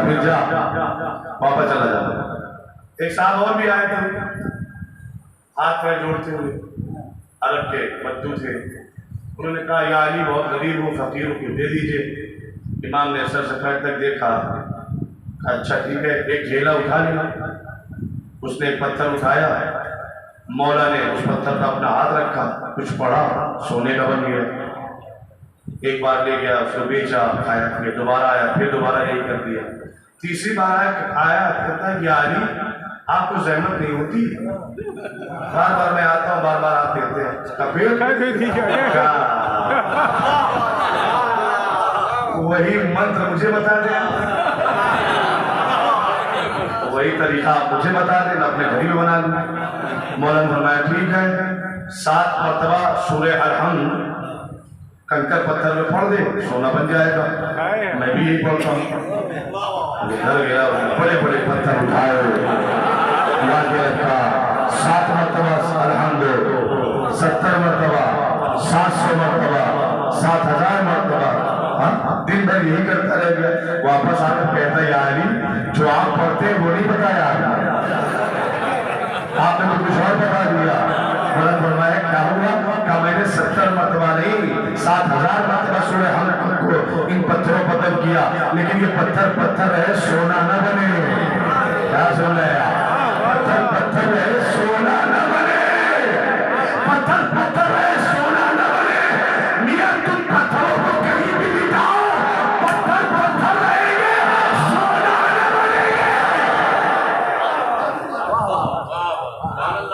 फिर जा, वापस चला जा। एक साहब और भी आए थे, हाथ पैर जोड़ते हुए, अरब के बद्दू थे। उन्होंने कहा या अली बहुत गरीब हूँ, फकीर हूँ, दे दीजिए। इमाम ने सर से पैर तक देखा, अच्छा ठीक है। एक झेला उठा लिया, उसने एक पत्थर उठाया, मौला ने उस पत्थर का अपना हाथ रखा, कुछ पड़ा, सोने का बन गया। एक बार ले गया, उसको बेचा, खाया, फिर दोबारा आया, फिर दोबारा यही कर दिया। तीसरी बार आया कहता है कि अली आपको जहमत नहीं होती? बार बार मैं आता हूँ, बार बार आप देते हैं। वही मंत्र मुझे बता दें, वही तरीका आप मुझे बता दें, अपने घर में बना लूँ। मौलाना फरमाया ठीक है, 7 मरतबा सूरह अल-हम्द कंकर पत्थर में पढ़ दे, सोना बन जाएगा। मैं भी यही पढ़ता हूँ। घर गया, बड़े बड़े पत्थर उठाए, रखा, 7 मरतबा अल-हम्द, 70 मरतबा, 700 मरतबा, 7000 मरतबा। दिन भर यही करता रह गया। वापस आकर कहता या अली जो आप पढ़ते वो नहीं बताया आपने, तो कुछ और बता दिया। फौरन फरमाया क्या हुआ? क्या मैंने 70 मरतबा नहीं 7000 मरतबा सूरह अल-हम्द को इन पत्थरों पर दब किया, लेकिन ये पत्थर है, सोना न बने। क्या सुन रहे हैं? पत्थर है, सोना न बने। पत्थर है, सोना न बने। मियां तुम पत्थरों को कहीं भी बिठाओ, पत्थर रहेंगे, सोना न बनेंगे।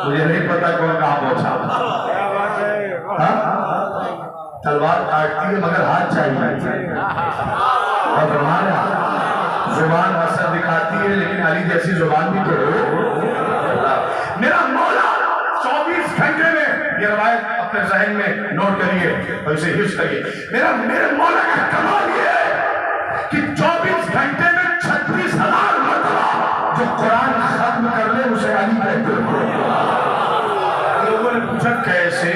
मुझे नहीं पता कौन कहाँ पहुंचा। तलवार काटती है मगर हाथ चाहिए, और हमारा जुबान असर दिखाती है, लेकिन अली जैसी जुबान भी तो हो। मेरा मौला 24 घंटे में, ये रवायत अपने ज़हन में नोट करिए और इसे हिफ्ज़ करिए। मेरे मौला का कमाल ये है कि 24 घंटे में 36,000 मरतबा जो कुरान खत्म कर ले उसे अली कहते हैं। लोगों ने पूछा कैसे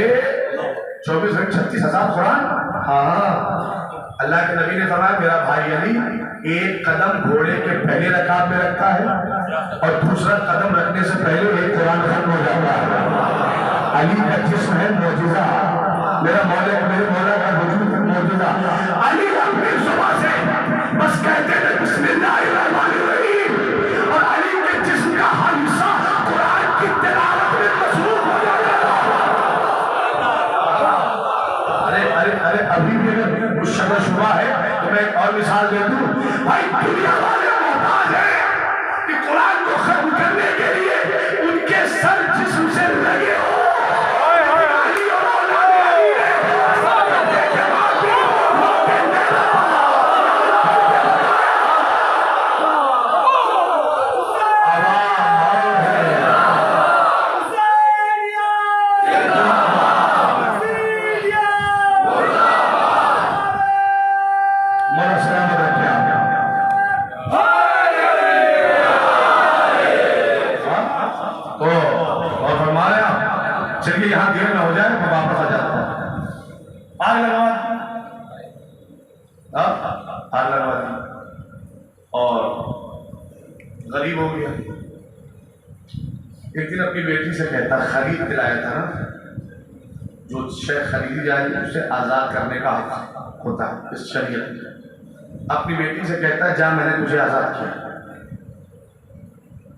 24 घंटे 36,000 कुरान? हाँ, अल्लाह के नबी ने फरमाया मेरा भाई अली एक कदम घोड़े के पहले रकाब में रखता है और दूसरा कदम रखने से पहले एक कुरान खत्म हो जाता है। अली का जिस्म है मौजूदा, मेरे मौला का वजूद है मौजूदा। अली अपनी जुबान से बस कहते थे बिस्मिल्लाहिर्रहमानिर्रहीम, और अली के जिस्म का हर हिस्सा कुरान की तिलावत में मसरूफ हो जाता है। अरे अभी भी अगर कुछ शक शुबा है तो मैं एक और मिसाल दे दूं। भाई दुनिया वाले मोहताज हैं कि कुरान को खत्म करने के लिए उनके सर जिस्म से लगे हो। चलिए यहाँ देर ना हो जाए तो वापस आ जाता हूँ। आग लगवा दी और गरीब हो गया। एक दिन अपनी बेटी से कहता खरीद के लाया था ना, जो शय खरीदी जाएगी उसे आज़ाद करने का हक होता है इस शरीयत में। अपनी बेटी से कहता है जा मैंने तुझे आज़ाद किया,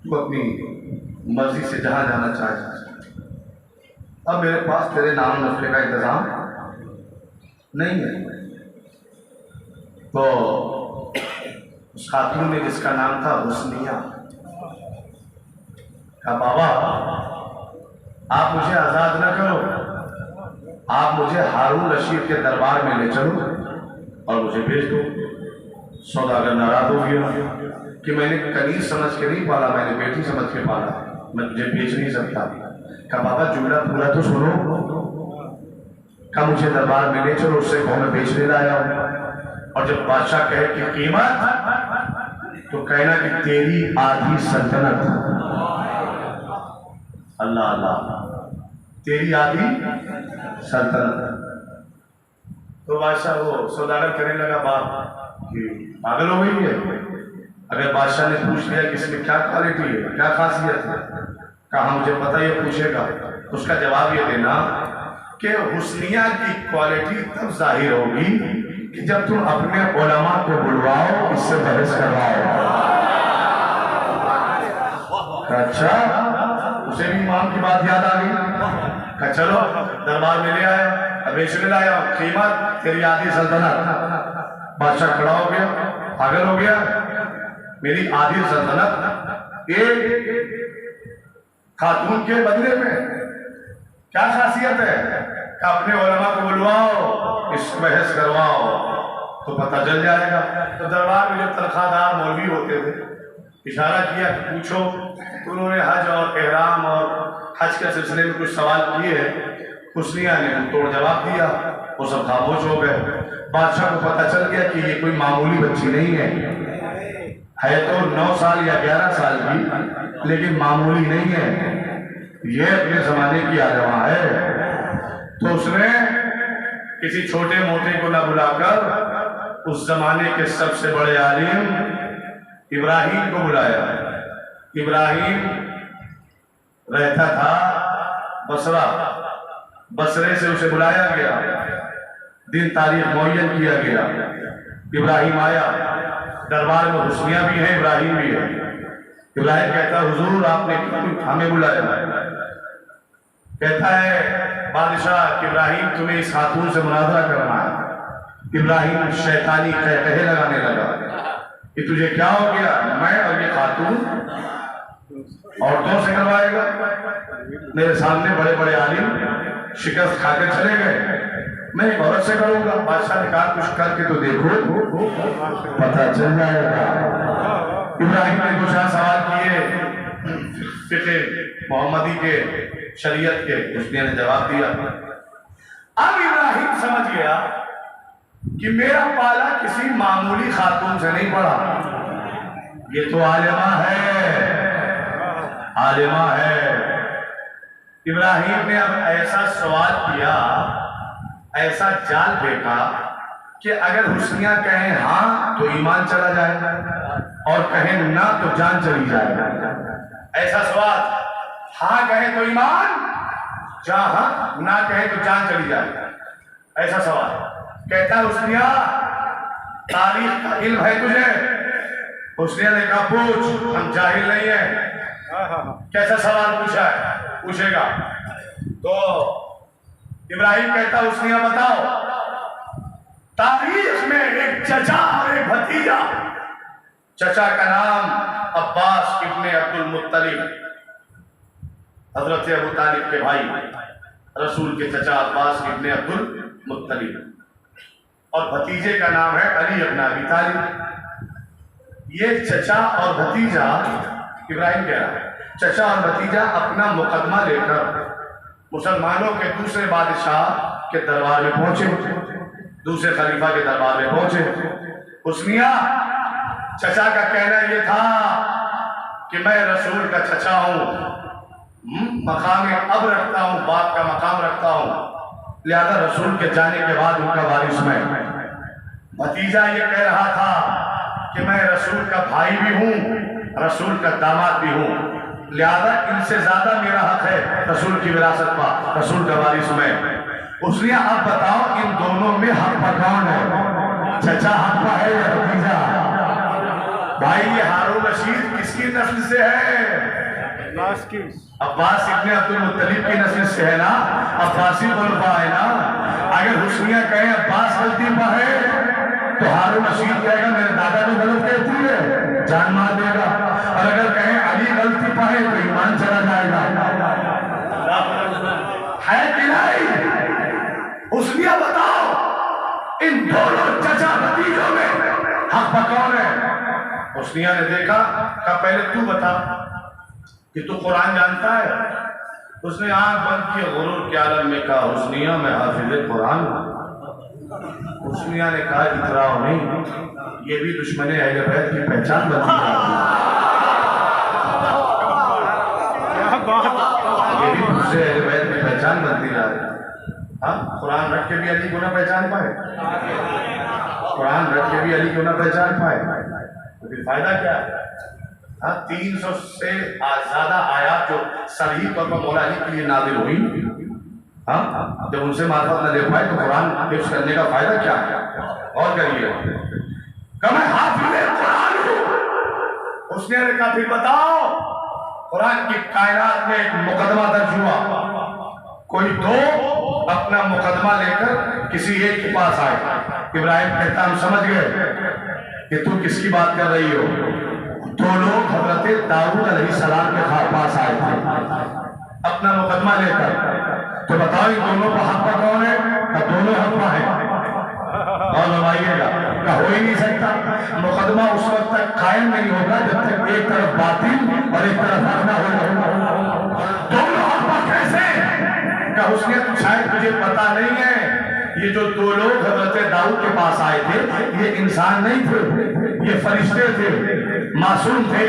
तू अपनी मर्जी से जहाँ जाना चाहे। अब मेरे पास तेरे नाम नस्ल का इंतजाम नहीं है। तो उस खातून ने जिसका नाम था हुस्निया, कहा बाबा आप मुझे आजाद न करो, आप मुझे हारून रशीद के दरबार में ले चलो और मुझे भेज दो। सौदागर नाराज हो गया कि मैंने कनीज समझ के नहीं पाला, मैंने बेटी समझ के पाला, मैं तुझे बेच नहीं सकता। कहा बाबा जुमला पूरा तो सुनो। कहा मुझे दरबार में ले चलो, उससे कहो मैं बेचने लाया हूं। और जब बादशाह कहे कि कीमत, तो कहना कि तेरी आधी सल्तनत। अल्लाह अल्लाह, तेरी आधी सल्तनत। तो बादशाह वो सौदागर करने लगा बात कि पागल हो गई है। अगर बादशाह ने पूछ लिया कि इसमें क्या क्वालिटी है, क्या खासियत है, कहा मुझे पता ये पूछेगा, उसका जवाब ये देना कि हुस्निया की क्वालिटी तब जाहिर होगी कि जब तुम अपने उलमा को बुलवाओ, इससे बहस करवाओ। अच्छा, उसे भी इमाम की बात याद आ गई। चलो दरबार में ले आया, बेचने लाया, कीमत तेरी आधी सल्तनत। बादशाह खड़ा हो गया, पागल हो गया, मेरी आधी सल्तनत एक खातून के बदले में, क्या खासियत है? अपने उलमा को बुलवाओ, इस बहस करवाओ तो पता चल जाएगा। तो दरबार में जो तनख्वाहदार मौलवी होते थे, इशारा किया कि पूछो। तो उन्होंने हज और एहराम और हज के सिलसिले में कुछ सवाल किए। हुस्निया ने तोड़ जवाब दिया, वो सब खामोश हो गए। बादशाह को पता चल गया कि ये कोई मामूली बच्ची नहीं है तो 9 साल या 11 साल की, लेकिन मामूली नहीं है, ये अपने जमाने की आलिमा है। तो उसने किसी छोटे मोटे को न बुलाकर उस जमाने के सबसे बड़े आलिम इब्राहिम को बुलाया। इब्राहिम रहता था बसरा, बसरे से उसे बुलाया गया, दिन तारीख मुअय्यन किया गया। इब्राहिम आया, दरबार में हुस्निया भी है, इब्राहिम भी है। इब्राहिम कहता हुजूर आपने हमें बुलाया। कहता है बादशाह कि इब्राहिम तुम्हें इस खातून से मुनाजरा करना है। इब्राहिम शैतानी कहे लगाने लगा कि तुझे क्या हो गया, मैं और ये खातून औरतों से करवाएगा? मेरे सामने बड़े बड़े आलिम शिकस्त खाकर चले गए, मैं एक औरत से करूंगा। बादशाह ने कहा कुछ करके तो देखो, पता चल जाएगा। इब्राहिम ने कुछ सवाल किए फिक़े मोहम्मदी के, शरीयत के, उसने जवाब दिया। अब इब्राहिम समझ गया कि मेरा पाला किसी मामूली खातून से नहीं पड़ा, ये तो आलिमा है, आलिमा है। इब्राहिम ने अब ऐसा सवाल किया, ऐसा जाल फेंका कि अगर हुस्निया कहें हाँ तो ईमान चला जाएगा और कहें ना तो जान चली जाएगा। ऐसा सवाल, हाँ कहे तो ईमान, हाँ ना कहे तो जान चली जाएगा। ऐसा सवाल कहता हुस्निया तारीख का इल्म है तुझे? हुस्निया ने कहा पूछ, हम जाहिल नहीं है। कैसा सवाल पूछा है? पूछेगा। तो इब्राहिम कहता हुस्निया बताओ, तारीख में एक चचा और एक भतीजा, चचा का नाम अब्बास इब्ने अब्दुल मुत्तलिब, हजरत अबू तालिब के भाई, रसूल के चचा अब्बास इब्ने अब्दुल मुत्तलिब, और भतीजे का नाम है अली इब्न अबी तालिब। ये चचा और भतीजा, इब्राहिम कह रहा है, चचा और भतीजा अपना मुकदमा लेकर मुसलमानों के दूसरे बादशाह के दरबार में पहुंचे, दूसरे खलीफा के दरबार में पहुंचे। हुस्निया चचा का कहना यह था कि मैं रसूल का चचा हूं, मकाम अब रखता हूं, बाप का मकाम रखता हूं, लिहाजा रसूल के जाने के बाद उनका वारिस मैं। भतीजा ये कह रहा था कि मैं रसूल का भाई भी हूं, रसूल का दामाद भी हूं, लिहाजा इनसे ज्यादा मेरा हक है रसूल की विरासत का, रसूल का वारिस मैं। उसने आप बताओ इन दोनों में हक पर कौन है? चचा हक पर है या भतीजा? भाई ये हारून रशीद किसकी नस्ल से है? अब्बास इब्ने अब्दुल मुत्तलिब की नस्ल से है ना, अब्बासी खुलफा है ना। अगर हुस्निया कहे अब्बास गलती पर है तो हारून रशीद कहेगा मेरे दादा भी गलत कहती है, जान मार देगा। और अगर कहें अली गलती पर है तो ईमान चला हाफा कौन है? हुस्निया ने देखा, कहा पहले तू बता कि तू कुरान जानता है। उसने आंख बंद की, गुरूर के आलम में कहा, हुस्निया मैं हाफिज कुरान हूं। हुस्निया ने कहा इतराओ नहीं, ये भी दुश्मन अहले बैत की पहचान बनती है, ये भी दूसरे अहले बैत की पहचान बनती जा रही है। हाँ, कुरान रख के भी अली को ना पहचान पाए, कुरान रख के भी अली को ना पहचान पाए, तो फिर फायदा क्या है? हाँ, 300 से ज्यादा आयात जो सही तौर पर मौला अली के लिए नाजिल हुई, हाँ, जब उनसे मार्फत न ले पाए तो कुरान हिफ्ज़ करने का फायदा क्या है? और करिए, मैं हाफिज़ कुरान हूं। उसने कहा फिर बताओ, कुरान की कायनात में एक मुकदमा दर्ज हुआ, कोई दो अपना मुकदमा लेकर किसी एक के पास आए। इब्राहिम कहता हम समझ गए कि तू किसकी बात कर रही हो। दो लोग हजरत दाऊद अलैहिस्सलाम के पास आए थे अपना मुकदमा लेकर। तो बताओ इन दोनों का हक कौन है? का दोनों हक है। और बताइएगा, का हो ही नहीं सकता। मुकदमा उस वक्त तक कायम नहीं होगा जब तक एक तरफ बातिल और एक तरफ हक ना होगा। दोनों हक कैसे? का उसने शायद तुझे पता नहीं है, ये जो दो लोग हजरत दाऊद के पास आए थे, ये इंसान नहीं थे, ये फरिश्ते थे, मासूम थे।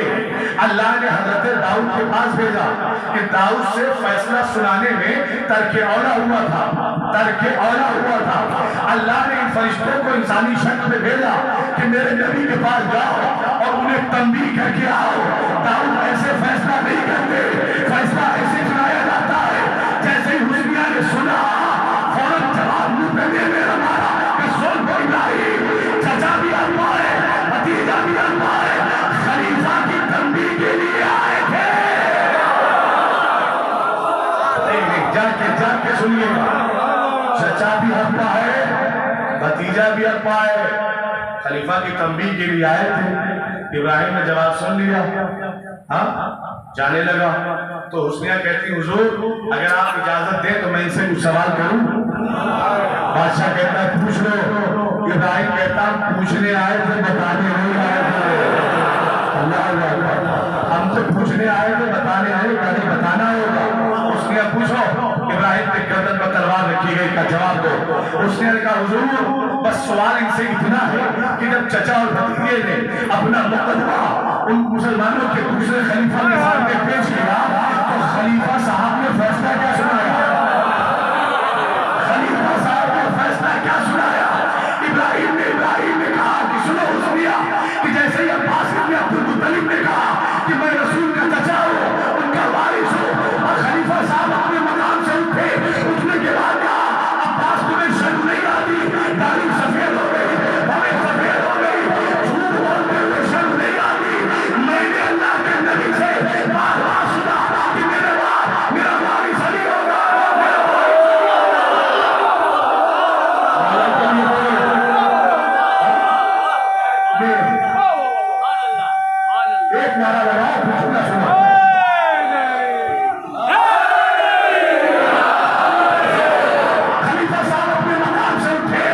अल्लाह ने हजरत दाऊद के पास भेजा कि दाऊद से फैसला सुनाने में तर्के औला हुआ था, तर्के औला हुआ था। अल्लाह ने इन फरिश्तों को इंसानी शक्ल में भेजा कि मेरे नबी के पास जाओ और उन्हें तंबीह करके आओ। दाऊद ऐसे फैसला नहीं करते, फैसला ऐसे सुनाया जाता है जैसे ही हुस्निया ने सुना, फौरन जवाब मुंह पे दे मेरा मारा कि सुन को इब्राहिम, चाचा भी अल्लाह है, भतीजा भी अल्लाह है, खलीफा की तंबीह के लिए आए थे। नहीं, जाके सुनिएगा, चाचा भी अल्लाह है, भतीजा भी अल्लाह है, खलीफा की तंबीह के लिए आए थे। इब्राहिम ने जवाब सुन लिया, हाँ, जाने लगा। तो हुस्निया कहती हुजूर अगर आप इजाजत दें तो मैं इनसे कुछ सवाल करूं। बादशाह कहता है पूछ लो। इब्राहिम कहता पूछने आए थे, बताने नहीं आए थे। अल्लाह, हम तो पूछने आए थे, बताने आए, कभी बताना होगा। उसने पूछो। इब्राहिम के गर्दन पर तलवार रखी गई, का जवाब दो। उसने कहा हुजूर बस सवाल इनसे इतना है कि जब चचा और भतीजे ने अपना मुकदमा उन मुसलमानों के दूसरे खलीफा के सामने पेश किया तो खलीफा साहब ने फैसला क्या सुनाया? खलीफा साहब ने फैसला क्या सुनाया? इब्राहिम ने कहा कि सुनो हुस्निया, कि जैसे ही अब्बास इब्न अब्दुल मुत्तलिब ने कहा कि मैं रसूल का चचा हूं, उनका वारिस हूं, और खलीफा साहब अपने मकाम से उठे, उठने के बाद कहा अब्बास तुम्हें शर्म नहीं आती? दाढ़ी सफेद हो गई, भवें सफेद हो गई, झूठ बोलते हुए शर्म नहीं आती? मैंने अल्लाह के नबी से बार-बार सुना कि मेरे बाद मेरा वारिस अली होगा, मेरा वारिस अली होगा। एक नारा लगाओ, दूसरा सुना। खलीफा साहब अपने मकाम से उठे,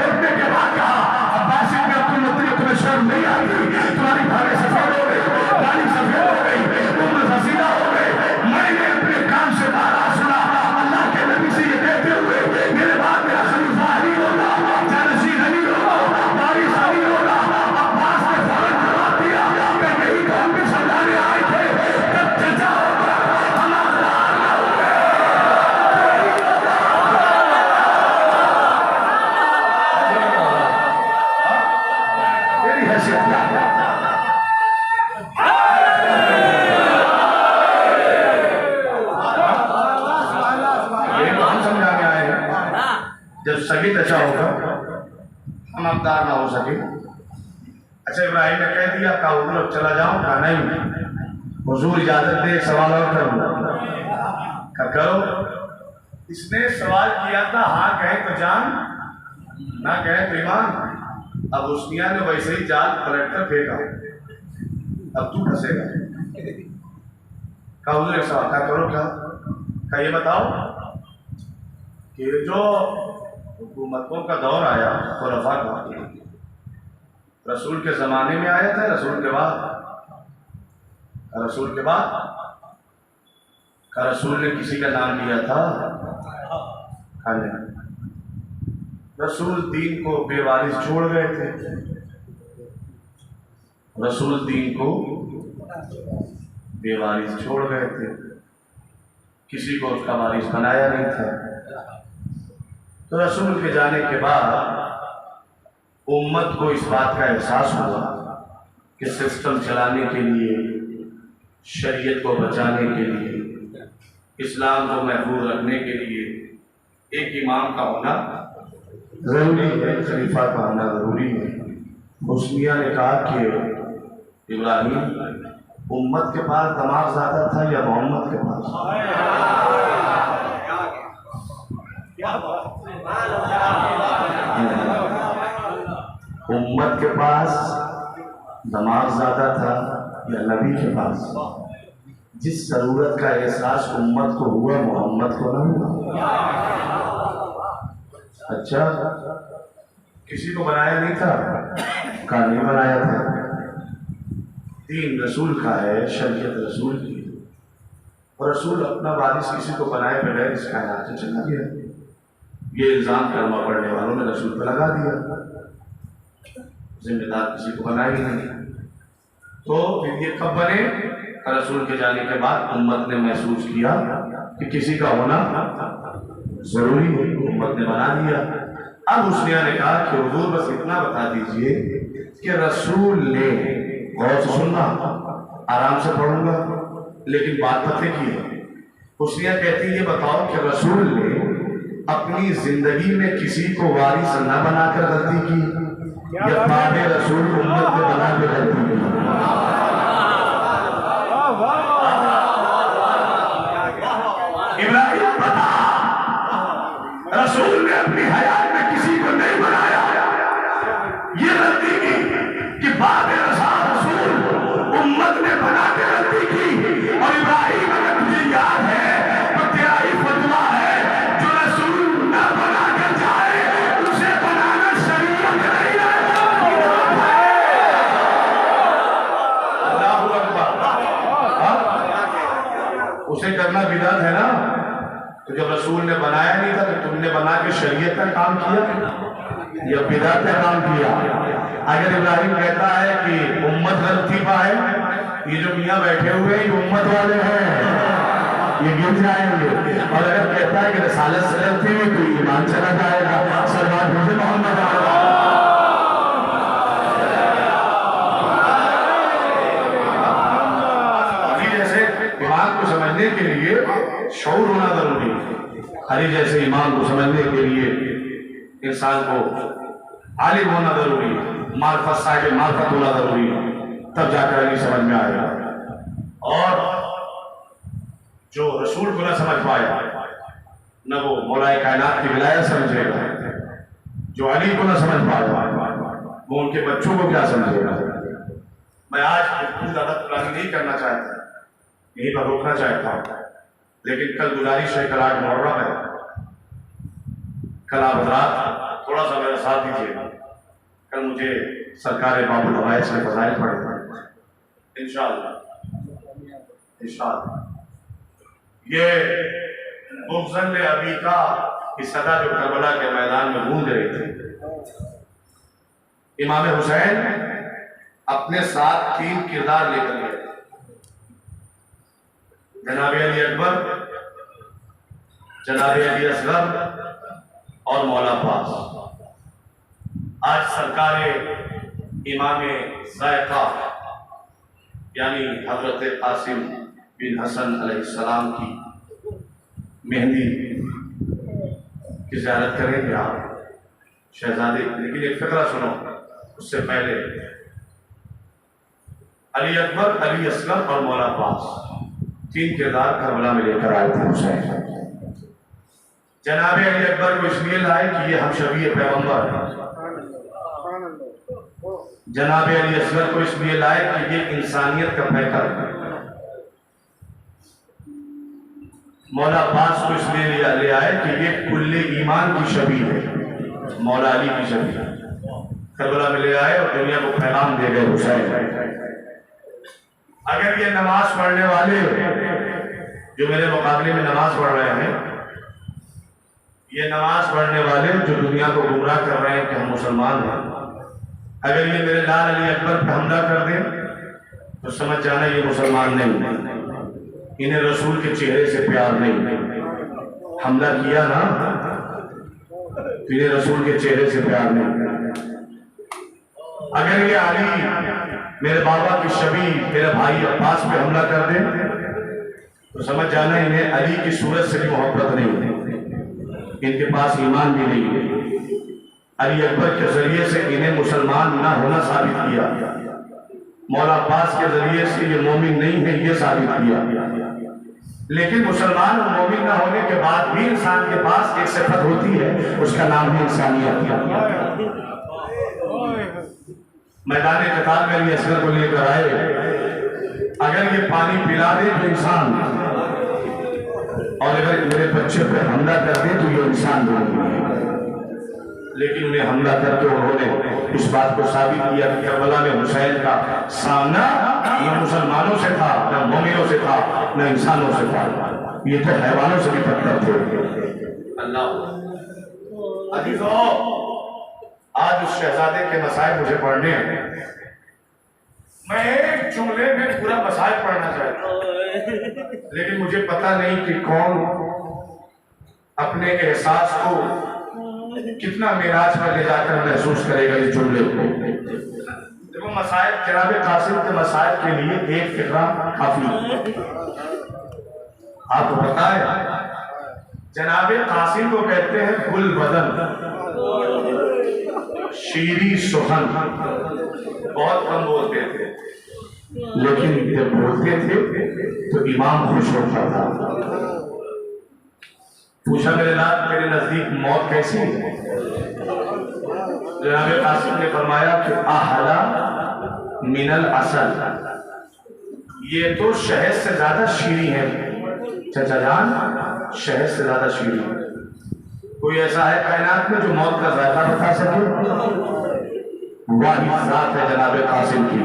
उठने के बाद कहा अब्बास इब्न अब्दुल मुत्तलिब तुम्हें शर्म नहीं आती? तुम्हारी भावे सफेद हो गई, दाढ़ी सफेद हो गई, तुम रसीदा हो गए। मैंने अपने काम से बारह सुना अल्लाह के नबी से ये कहते हुए मेरे बाद मेरा खलीफा अली होगा, जानशीन अली होगा, वारिस अली होगा। अब्बास ने फौरन जवाब दिया कि यही तो हम भी समझाने आए थे, जब चचा होगा हम अखबार ना होंगे। तेरी हैसियत क्या है? ये तो हम समझाने आए हैं, जब सगी चचा होगा हम अब्दार ना हो सके। अच्छा, इब्राहिम ने कह दिया का हुजूर चला जाऊं? कहा नहीं, हुजूर इजाजत दे, एक सवाल और करूं। का करो। इसने सवाल किया था हाँ कहे तो जान, ना कहे तो ईमान। अब हुस्निया ने वैसे ही जाल पलट कर फेंका, अब तू फंसेगा। का हुजूर एक सवाल का करो, क्या ये बताओ कि जो हुकूमतों का दौर आया खुलफा का, रसूल के जमाने में आया था, रसूल के बाद? रसूल के बाद का रसूल ने किसी का नाम लिया था? रसूल दीन को बेवारिस छोड़ गए थे। रसूल दीन को बेवारिस छोड़ गए थे, किसी को उसका वारिस बनाया नहीं था। तो रसूल के जाने के बाद उम्मत को इस बात का एहसास हुआ कि सिस्टम चलाने के लिए, शरीयत को बचाने के लिए, इस्लाम को महफूज रखने के लिए एक इमाम का होना जरूरी है, खलीफा का होना जरूरी है। हुस्निया ने कहा कि इब्राहिम, उम्मत के पास दमाग ज्यादा था या मोहम्मद के पास? उम्मत के पास दमाग ज्यादा था या नबी के पास? जिस जरूरत का एहसास उम्मत को हुआ, मोहम्मद को न हुआ। अच्छा, किसी को बनाया नहीं था? का नहीं बनाया था। दीन रसूल का है, शरीयत रसूल की, और रसूल अपना वारिस किसी को बनाए बगैर इस कायनात से चला गया। ये इल्जाम कलमा पढ़ने वालों ने रसूल पर लगा दिया, जिम्मेदार किसी को बनाया ही नहीं। तो फिर ये कब बने? रसूल के जाने के बाद उम्मत ने महसूस किया कि किसी का होना जरूरी है, उम्मत ने बना दिया। अब हुस्निया ने कहा कि हुजूर बस इतना बता दीजिए कि रसूल ने, गौर से सुनना, आराम से पढ़ूंगा लेकिन बात पते की है। हुस्निया कहती ये बताओ कि रसूल ने अपनी जिंदगी में किसी को वारिस न बनाकर गलती की या बाद रसूल उम्मत ने बना के गलती की? इब्राहिम बता, रसूल ने अपनी हयात में किसी को नहीं बनाया, ये गलती की कि बाद रसूल उम्मत ने बना के गलती की। और इब्राहिम, अगर तुझे याद है तो तेरा ही फतवा है, जो रसूल न बना कर जाए उसे बनाना शरीयत नहीं है। अल्लाहू अकबर। उसे करना बिदअत है ना? तो जब रसूल ने बनाया नहीं था तो तुमने बना के शरीयत का काम किया या बिदअत का काम किया? अगर इब्राहिम कहता है कि उम्मत गलती पाए, ये जो मियाँ बैठे हुए हैं ये उम्मत वाले हैं, ये गिर जाएंगे। और अगर कहता है कि रसालत से गलती हुई तो ईमान चला जाएगा। सलमान मुझे मोहम्मद को समझने के लिए शऊर होना जरूरी है। अली जैसे इमाम को समझने के लिए इंसान को आलिम होना जरूरी है, मार्फत साहिब मार्फत होना जरूरी है, तब जाकर अली समझ में आएगा। और जो रसूल को ना समझ पाया न वो मौलाए कायनात की विलायत समझेगा, जो अली को ना समझ पाया वो उनके बच्चों को क्या समझेगा। मैं आज ज्यादा पुरानी नहीं करना चाहता, यहीं पर रोकना चाहता हूँ, लेकिन कल गुजारिश है, कल 8 मुहर्रम है, कल आप रात थोड़ा सा मेरा साथ दीजिएगा। कल मुझे सरकार बाबुल हवाइज के फजाइल पड़ेगा इंशाअल्लाह। ये मुफज़ल अबी का की सदा जो करबला के मैदान में गूंज रही थी, इमाम हुसैन अपने साथ 3 किरदार लेकर गए, जनाब अली अकबर, जनाब अली असगर और मौला पास। आज सरकार इमाम ज़ायक़ा यानी हजरत कासिम बिन हसन अलैहिस्सलाम की मेहंदी की ज़ियारत करेंगे आप शहजादे। लेकिन एक फिक्रा सुनो, उससे पहले अली अकबर, अली असगर और मौला पास 3 किरदार करबला में लेकर आए थे हुसैन। जनाब अली अकबर को इसलिए लाए कि ये हम शबीह पैगंबर हैं। जनाब अली असगर को इसलिए लाए कि ये इंसानियत का पैकर है। मौला पास को इसलिए ले आए कि ये कुल्ले ईमान की शबीह है, मौला अली की शबीह। करबला में ले आए और दुनिया को पैगाम दे गए हुसैन। अगर ये नमाज पढ़ने वाले जो मेरे मुकाबले में नमाज पढ़ रहे हैं, ये नमाज पढ़ने वाले जो दुनिया को गुमराह कर रहे हैं कि हम मुसलमान हैं, अगर ये मेरे लाल अली अकबर पे हमला कर दें तो समझ जाना ये मुसलमान नहीं, इन्हें रसूल के चेहरे से प्यार नहीं। हमला किया ना तो इन्हें रसूल के चेहरे से प्यार नहीं। अगर ये अली मेरे बाबा की शबी मेरे भाई अब्बास पे हमला कर दे तो समझ जाना इन्हें अली की सूरत से भी मोहब्बत नहीं, इनके पास ईमान भी नहीं है। अली अकबर के जरिए से इन्हें मुसलमान ना होना साबित किया, मौला अब्बास के जरिए से ये मोमिन नहीं है ये साबित किया। लेकिन मुसलमान और मोमिन ना होने के बाद भी इंसान के पास एक सिफत होती है, उसका नाम है इंसानियत। मैदान कतार में अली असगर को लेकर आए, अगर ये पानी पिला दे तो इंसान, और अगर मेरे बच्चे पे हमला कर दे तो ये इंसान नहीं। लेकिन उन्हें हमला करके उन्होंने इस बात को साबित किया कि करबला में हुसैन का सामना न मुसलमानों से था, न मोमिनों से था, न इंसानों से था, ये तो हैवानों से भी पत्थर थे। अल्लाह अजीजों, आज उस शहजादे के मसाइल मुझे पढ़ने हैं। मैं एक जुमले में पूरा मसाइल पढ़ना चाहता हूँ, लेकिन मुझे पता नहीं कि कौन अपने एहसास को कितना मेराज पर ले जाकर महसूस करेगा इस जुमले को। देखो, मसाइल जनाब कासिम के मसाइल के लिए एक फिक्रा काफी। आपको पता है जनाब कासिम को कहते हैं गुल बदन, शीरी सुखन, बहुत कम बोलते थे, लेकिन जब बोलते थे तो इमाम खुश होता था। पूछा मेरे नाथ तेरे नजदीक मौत कैसी है? जनाब कासिम ने फरमाया कि आहला मिनल असल, ये तो शहद से ज्यादा शीरी है। चाचा जान, शहद से ज्यादा शीरी। कोई ऐसा है कायनात में जो मौत का जायका बता सके? वाही जात है जनाब कासिम की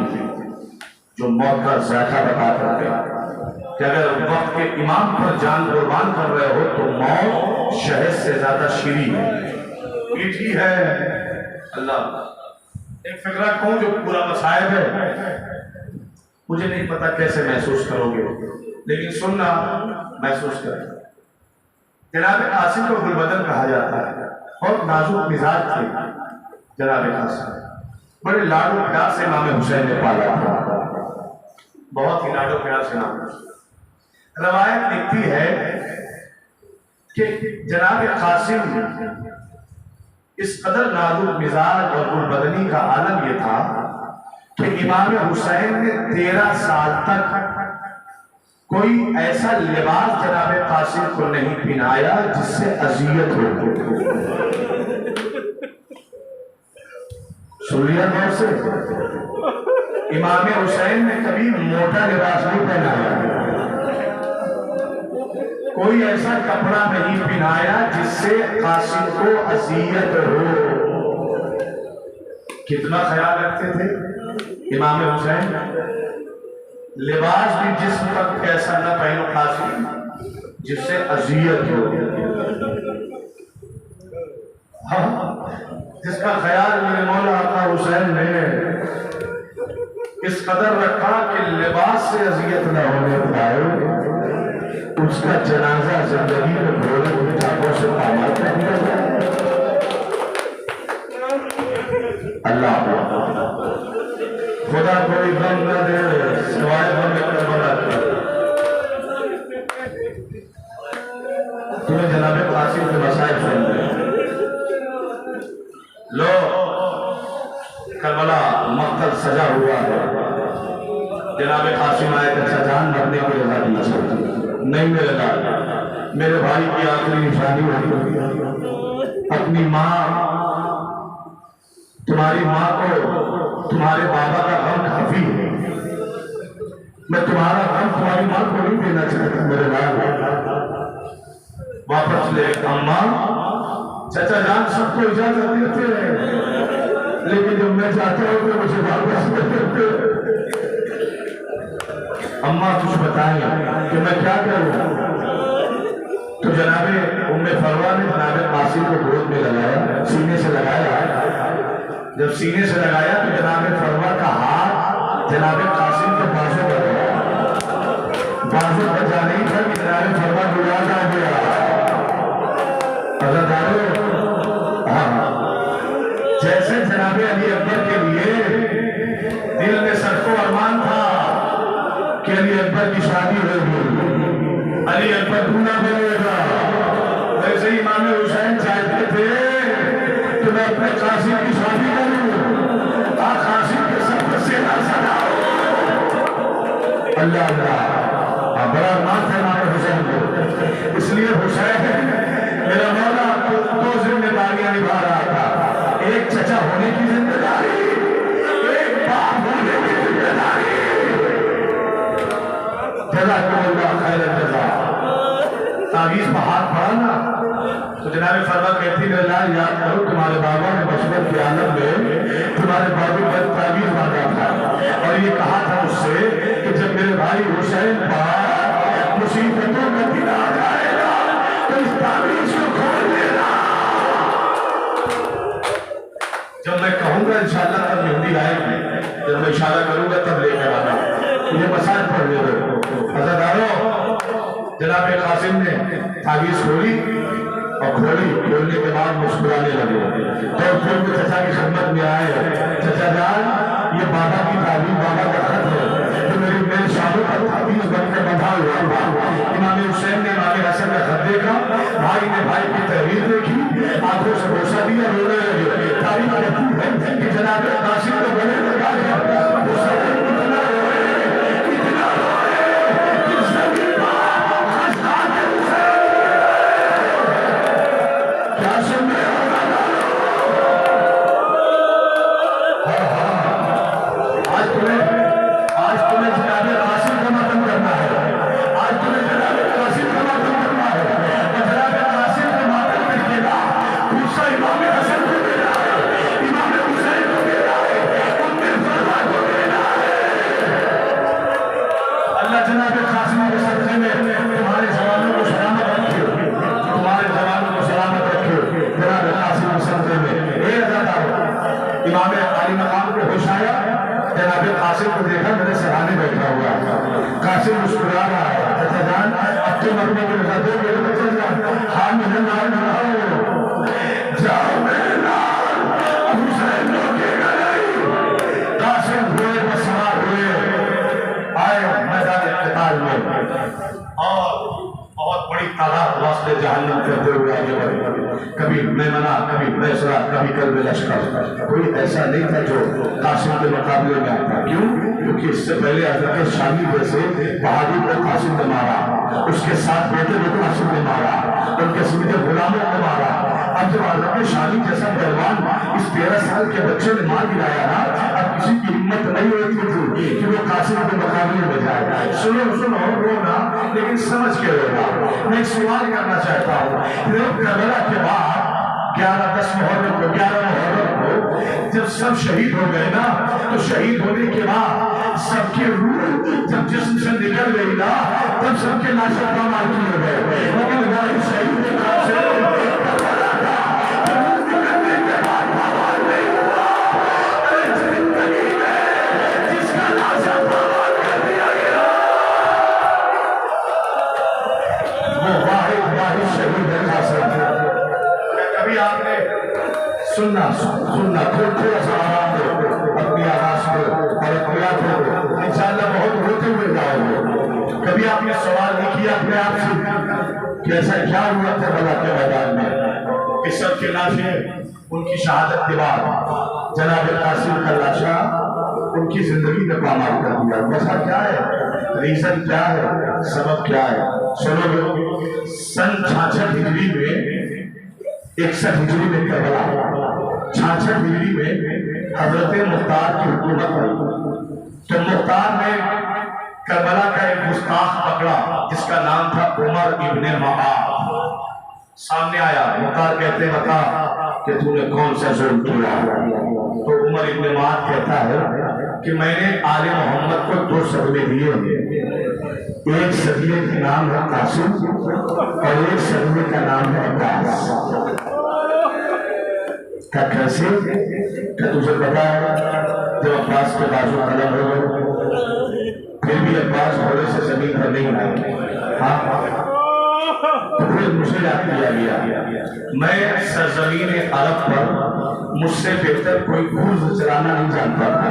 जो मौत का जायका बता सकते हैं कि अगर वक्त के इमाम पर जान कुर्बान कर रहे हो तो मौत शहद से ज्यादा शीरी है, मीठी है। अल्लाह एक फिक्रा कहूं जो पूरा मसायब है, मुझे नहीं पता कैसे महसूस करोगे, लेकिन सुनना महसूस कर। जनाब कासिम को गुलबदन कहा जाता है, बहुत नाजुक मिजाज थे जनाब कासिम, बड़े लाडो प्यार से इमाम हुसैन ने पाला था, बहुत ही लाडो प्यार से नाम। रवायत लिखती है कि जनाब कासिम इस कदर नाजुक मिजाज और गुलबदनी का आलम यह था कि इमाम हुसैन ने 13 साल तक कोई ऐसा लिबास जनाब कासिम को नहीं पहनाया जिससे अजियत हो। सुन लिया गौर से, इमाम हुसैन ने कभी मोटा लिबास नहीं पहनाया, कोई ऐसा कपड़ा नहीं पहनाया जिससे कासिम को अजियत हो। कितना ख्याल रखते थे इमाम हुसैन, लिबास भी जिस्म तक ऐसा न पहनो कासिम जिससे अजियत हो। हाँ, जिसका ख्याल मेरे मौला आका हुसैन ने इस कदर रखा कि लिबास से अजियत न होने पाए, उसका जनाजा जिंदगी में घोड़े की टापों से पामाल कर दिया जाए। अल्लाह खुदा कोई गम न दे सिवाय गम करबला के। तुम्हें जनाब कासिम के मसाइल सुन रहे लो, करबला मक्तल सजा हुआ है, जनाब कासिम आए अच्छा जान मरने के लिए नहीं मेरे लाल, मेरे भाई की आखिरी निशानी होगी। अपनी माँ, तुम्हारी माँ को तुम्हारे बाबा का गम काफी है, मैं तुम्हारा गम तुम्हारी माँ को नहीं देना चाहता मेरे लाल। वापस ले अम्मा, चाचा जान सबको इजाजत देते हैं, लेकिन जब मैं चाहता हूँ तो मुझे वापस कर देते। अम्मा कुछ बताएं कि मैं क्या करूँ। तो जनाबे उम्मे फरवा ने जनाबे कासिम को गोद में लगाया, सीने से लगाया। जब सीने से लगाया तो जनाबे फरवा का हाथ जनाबे कासिम के बाजू पर गया। बाजू पर जा नहीं था कि जनाबे फरवा गुड़ा जा गया। हाँ, जैसे जनाबे अली अकबर के लिए दिल में सबको अरमान था कि अली अकबर की शादी होगी, अली अकबर दूल्हा बनेगा, वैसे ही इमाम हुसैन चाहते थे कि मैं अपने कासिम की शादी करूं। कासिम के सब से अल्लाह अल्लाह बड़ा अरमान था इमाम हुसैन को। इसलिए हुसैन मेरा मौला दो जिम्मेदारियां निभा रहा था, एक चचा होने की जिम्मेदारी, एक बाप होने की जिम्मेदारी। जज़ाकुमुल्लाह खैरल जज़ा। तावीज़ पर हाथ पड़ा ना तो जनाब फरमा कहती है अल्लाह याद करो तुम्हारे बाबा ने बचपन के आलम में तुम्हारे बाबू पर तावीज़ मांगा था और ये कहा था मुझसे कि जब मेरे भाई हुसैन पर मुसीबतों का दिन आ जाएगा तो इस तावीज़ को खोल देना। जब मैं कहूँगा इंशाअल्लाह तब मेहंदी आएगी, जब मैं इशारा करूँगा तब लेकर आना। मुझे मसाज पढ़ने दो। हज़रतारों, जनाब कासिम ने तावीज़ खोली और खोलने के बाद मुस्कुराने लगे। तो फिर वो चचा की खिदमत में आए, चचा जान ये बाबा की तावीज़, बाबा का खत है तो मेरे शालों पर तावीज़ बनकर बंधा हुआ था। इमाम हुसैन ने इमाम हसन का खत देखा, भाई ने भाई की तहरीर देखी, आंखों से बोसा दिया, रोने लगे। तारीफ कहती है कि जनाब कासिम को गले लगा जहन्नम करते हुए आगे बढ़े। कभी मैमना, कभी बैसरा, कभी कल्बे लश्कर। कोई ऐसा नहीं था जो कासिम के मुकाबले में आता। क्यों? क्योंकि इससे पहले हज़रत शामी जैसे बहादुर को कासिम ने मारा, उसके साथ बेटे को कासिम ने मारा, उनके सीधे गुलामों को मारा। अब जब हज़रत शामी जैसा पहलवान इस 13 साल के बच्चे ने मार गिराया ना, अब किसी की हिम्मत नहीं होती थी कि वो कासिम के मुकाबले में जाए। सुनो सुनो रोना, लेकिन समझ के रोना। मैं एक सवाल करना चाहता हूँ, करबला के बाद 11-10 मुहर्रम को 11 मुहर्रम को जब सब शहीद हो गए ना, तो शहीद होने के बाद सबके रूह जब जिस्म से निकल गई ना, तब सबके लाशें पामाल हो गए। मगर शहीद के काम से सुनना सुनना थोड़ा सा आराम दो अपनी आवाज को और अपनी आंखों को। इंशाअल्लाह बहुत रोते हुए जाओगे। कभी आपने सवाल नहीं किया अपने आप से कि ऐसा क्या हुआ था बला के मैदान में कि सबके लाशें उनकी शहादत के बाद जनाब कासिम का लाशा उनकी जिंदगी में पामाल कर दिया। वजह क्या है, रीजन क्या है, सबब क्या है? सुनो, सन 66 हिजरी में 61 हिजरी में करबला, 66 हिजरी में हजरत मुख्तार की हुकूमत आई। तो मुख्तार ने करबला का एक गुस्ताख पकड़ा जिसका नाम था उमर इब्ने मआब। सामने आया, मुख्तार कहते बता कि तूने कौन सा जुल्म किया। तो उमर इब्न माद कहता है कि मैंने आले मोहम्मद को 2 सदमे दिए हैं। एक सदमे का नाम है कासिम और एक सदमे का नाम है अब्बास। क्या कैसे? क्या तुझे पता है जब अब्बास के बाजू कलम हो गए फिर भी अब्बास घोड़े से जमीन पर नहीं आए? हाँ, तो फिर मुझे याद किया गया मैं सरजमीन अरब पर मुझसे बेहतर कोई गुर्ज चलाना नहीं जानता था।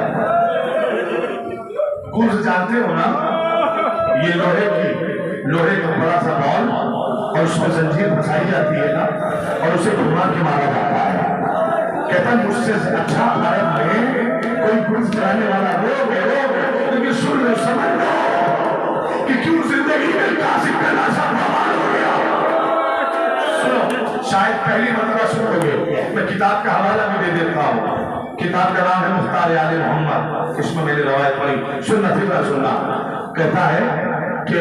गुर्ज जानते हो ना, ये लोहे का बड़ा सा बॉल और उसमें जंजीर फंसाई जाती है ना और उसे घुमा के मारा जाता है। कहता मुझसे अच्छा अरब में कोई गुर्ज चलाने वाला हो, लेकिन सुन लो, समझ लो कि क्यों जिंदगी में कासिम का नाशा बर्बाद हो गया। सुनो, शायद पहली मरतबा सुनोगे, मैं किताब का हवाला भी दे देता हूँ। किताब का नाम है मुख्तार आले मोहम्मद, इसमें मैंने रवायत पढ़ी, सुनना फिर सुनना। कहता है कि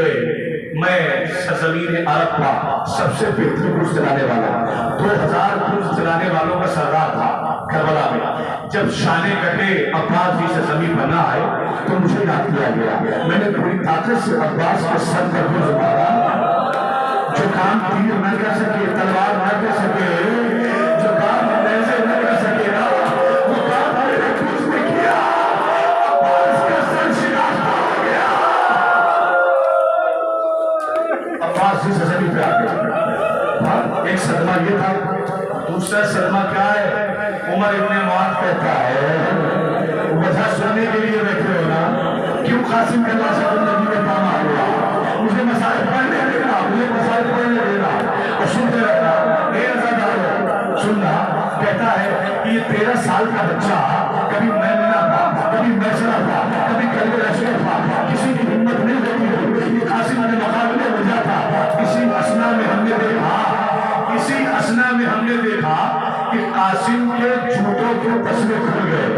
मैं सरजमीन अरब का सबसे बेहतर गुर्ज चलाने वाला 2000 गुर्ज चलाने वालों का सरदार था करबला में। जब शाने कटे अब्बास जी से जमीन पर ना आए तो मुझे याद किया गया। मैंने पूरी ताकत से अब्बास के सर पर गुर्ज मारा। जो काम तीर न कर सके, तलवार न कर सके, जो काम नेज़े न कर सके ना, वो काम मैंने गुर्ज में किया। अब्बास का सर शिकस्त हो गया। अब्बास जी से जमीन पे आ गया। एक सदमा ये था। दूसरा सदमा क्या है? उमर इब्न माद कहता है, वजह सुनने के लिए बैठे हो ना, क्यों कासिम का लाशा जिंदगी में काम आ गया? मुझे मसाइल पढ़ने देना, मुझे मसाइल पढ़ने देना और सुनते रहना। सुनना। कहता है कि ये 13 साल का बच्चा कभी मैमना था, कभी मैसरा था, कभी कलबे रशद था, किसी की हिम्मत नहीं होती। ये कासिम के मुकाबले वजह था। इसी असना में हमने देखा कि कासिम के जूतों के तस्मे खुल गए।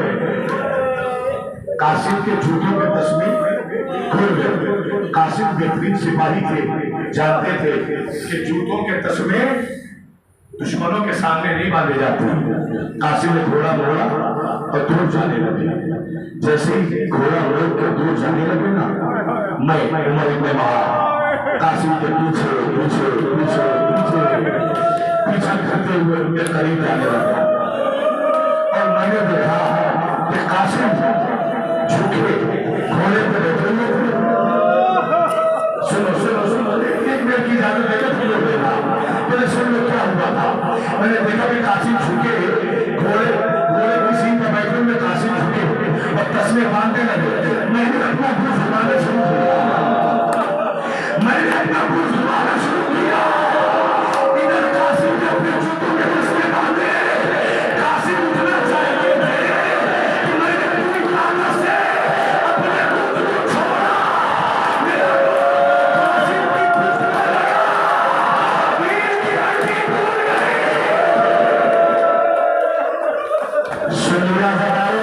कासिम के जूतों के तस्मे खुल गए। कासिम बेहतरीन सिपाही थे, जानते थे कि जूतों के तस्मे दुश्मनों के सामने नहीं बांधे जाते। कासिम ने घोड़ा मोड़ा और दूर जाने लगे। जैसे ही घोड़ा मोड़ के दूर जाने लगे ना, मैं उमर इब्न माद कासिम के पीछे पीछे पीछे पीछे पीछा करते हुए उनके करीब जाने लगा और मैंने देखा कि कासिम झुके घोड़े पर बैठे हुए थे। सुनो सुनो सुनो, एक मिनट की इजाजत देकर फिर देना, पहले सुन लो क्या हुआ था। मैंने देखा कि कासिम झुके घोड़े की सीट पर बैठे हुए, कासिम झुके और तस्मे बांधने लगे। मैंने अपना गुर्ज घुमाना शुरू किया। इधर कासिम के अपने जूतों के तस्मे बांधे। कासिम उठना चाहते थे कि मैंने पूरी ताकत से अपने गुर्ज को छोड़ा। मेरा कासिम की गुर्ज में लगा, वीर की हड्डी टूट गई। सुनिया जगाओ,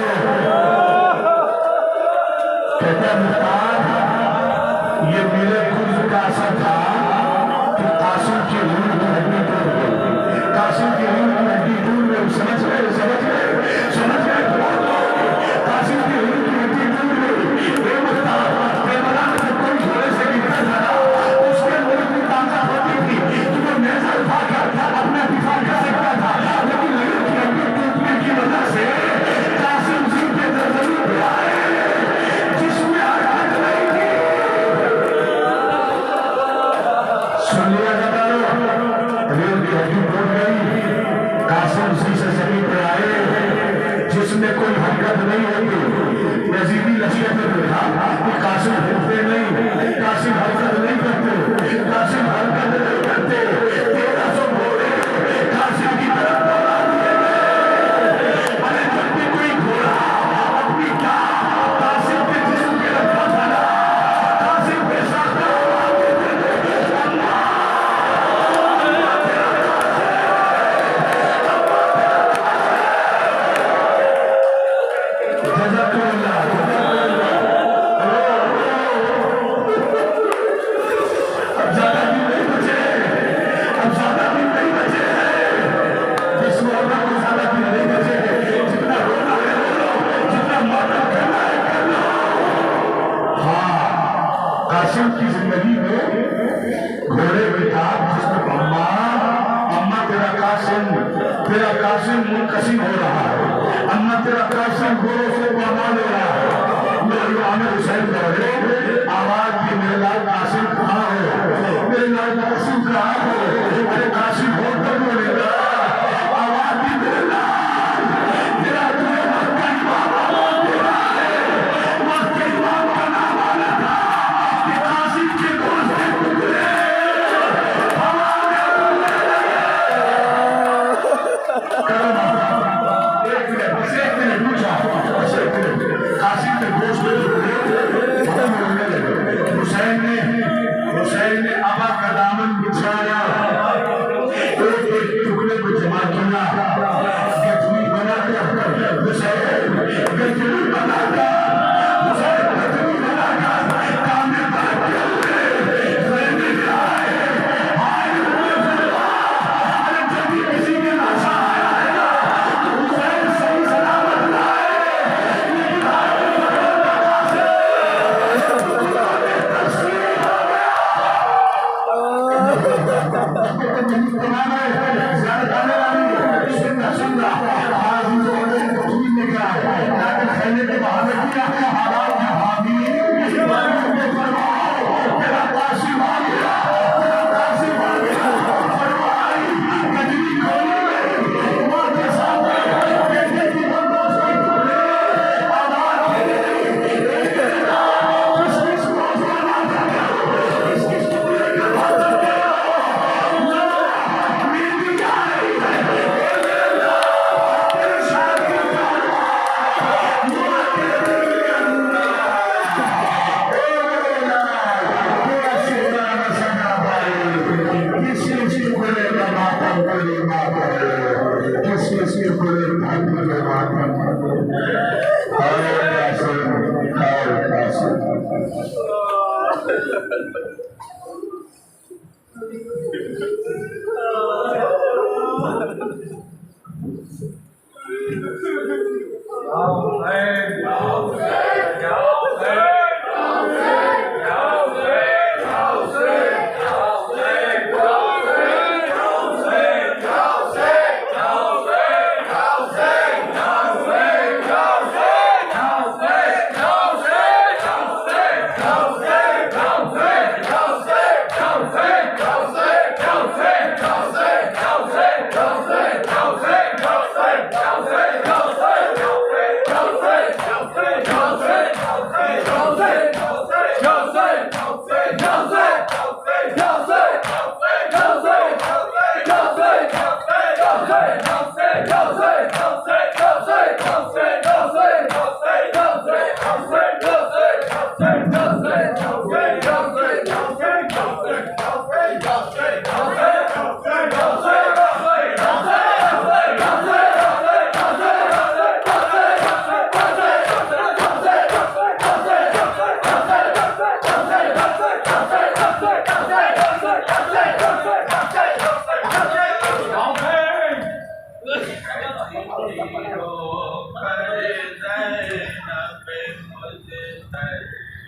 कहता मुख्तार, ये मेरे गुर्ज का असर था कि कासिम की रूह की हड्डी टूट गई। कासिम की रूह की हड्डी टूट गई। समझ गए? कासिम की रूह की हड्डी टूट गई। ये मुख्तार करबला में जब कोई घोड़े से गिरता था ना, उसके मुंह की ताकत होती थी कि वो नेज़ा उठाकर अपना दिफा कर सकता था। लेकिन रीढ़ की हड्डी टूटने की वजह से कासिम जी के जमीन पे आए जिसमें हरकत नहीं थी। सुन लिया जाता है। कासिम की जिंदगी में घोड़े बिठा जिसमें अम्मा अम्मा तेरा कासिम मुनकसिम हो रहा है, अम्मा तेरा कासिम घोड़ों से परमा ले रहा है। मेरे इमाम हुसैन दौड़े आवाज की मेरे लाल कासिम कहाँ हो, मेरे लाल कासिम कहाँ हो, अरे कासिम हो तो बोलेगा आवाज की मेरे लाल तेरा तुझे मक्का इमाम तेरा है, मक्का इमाम का नाम आना था कि कासिम के गोश्त के टुकड़े कासिम के गोश्त के टुकड़े खत्म होने लगे। हुसैन ने अबा का दामन बिछाया, एक एक टुकड़े को जमा किया, गठरी बनाकर हुसैन गठरी बनाकर कामे भाग्य हुए रहने आए। अरे जब भी किसी के नशा आया है ना हुसैन सही सलामत लाए, लेकिन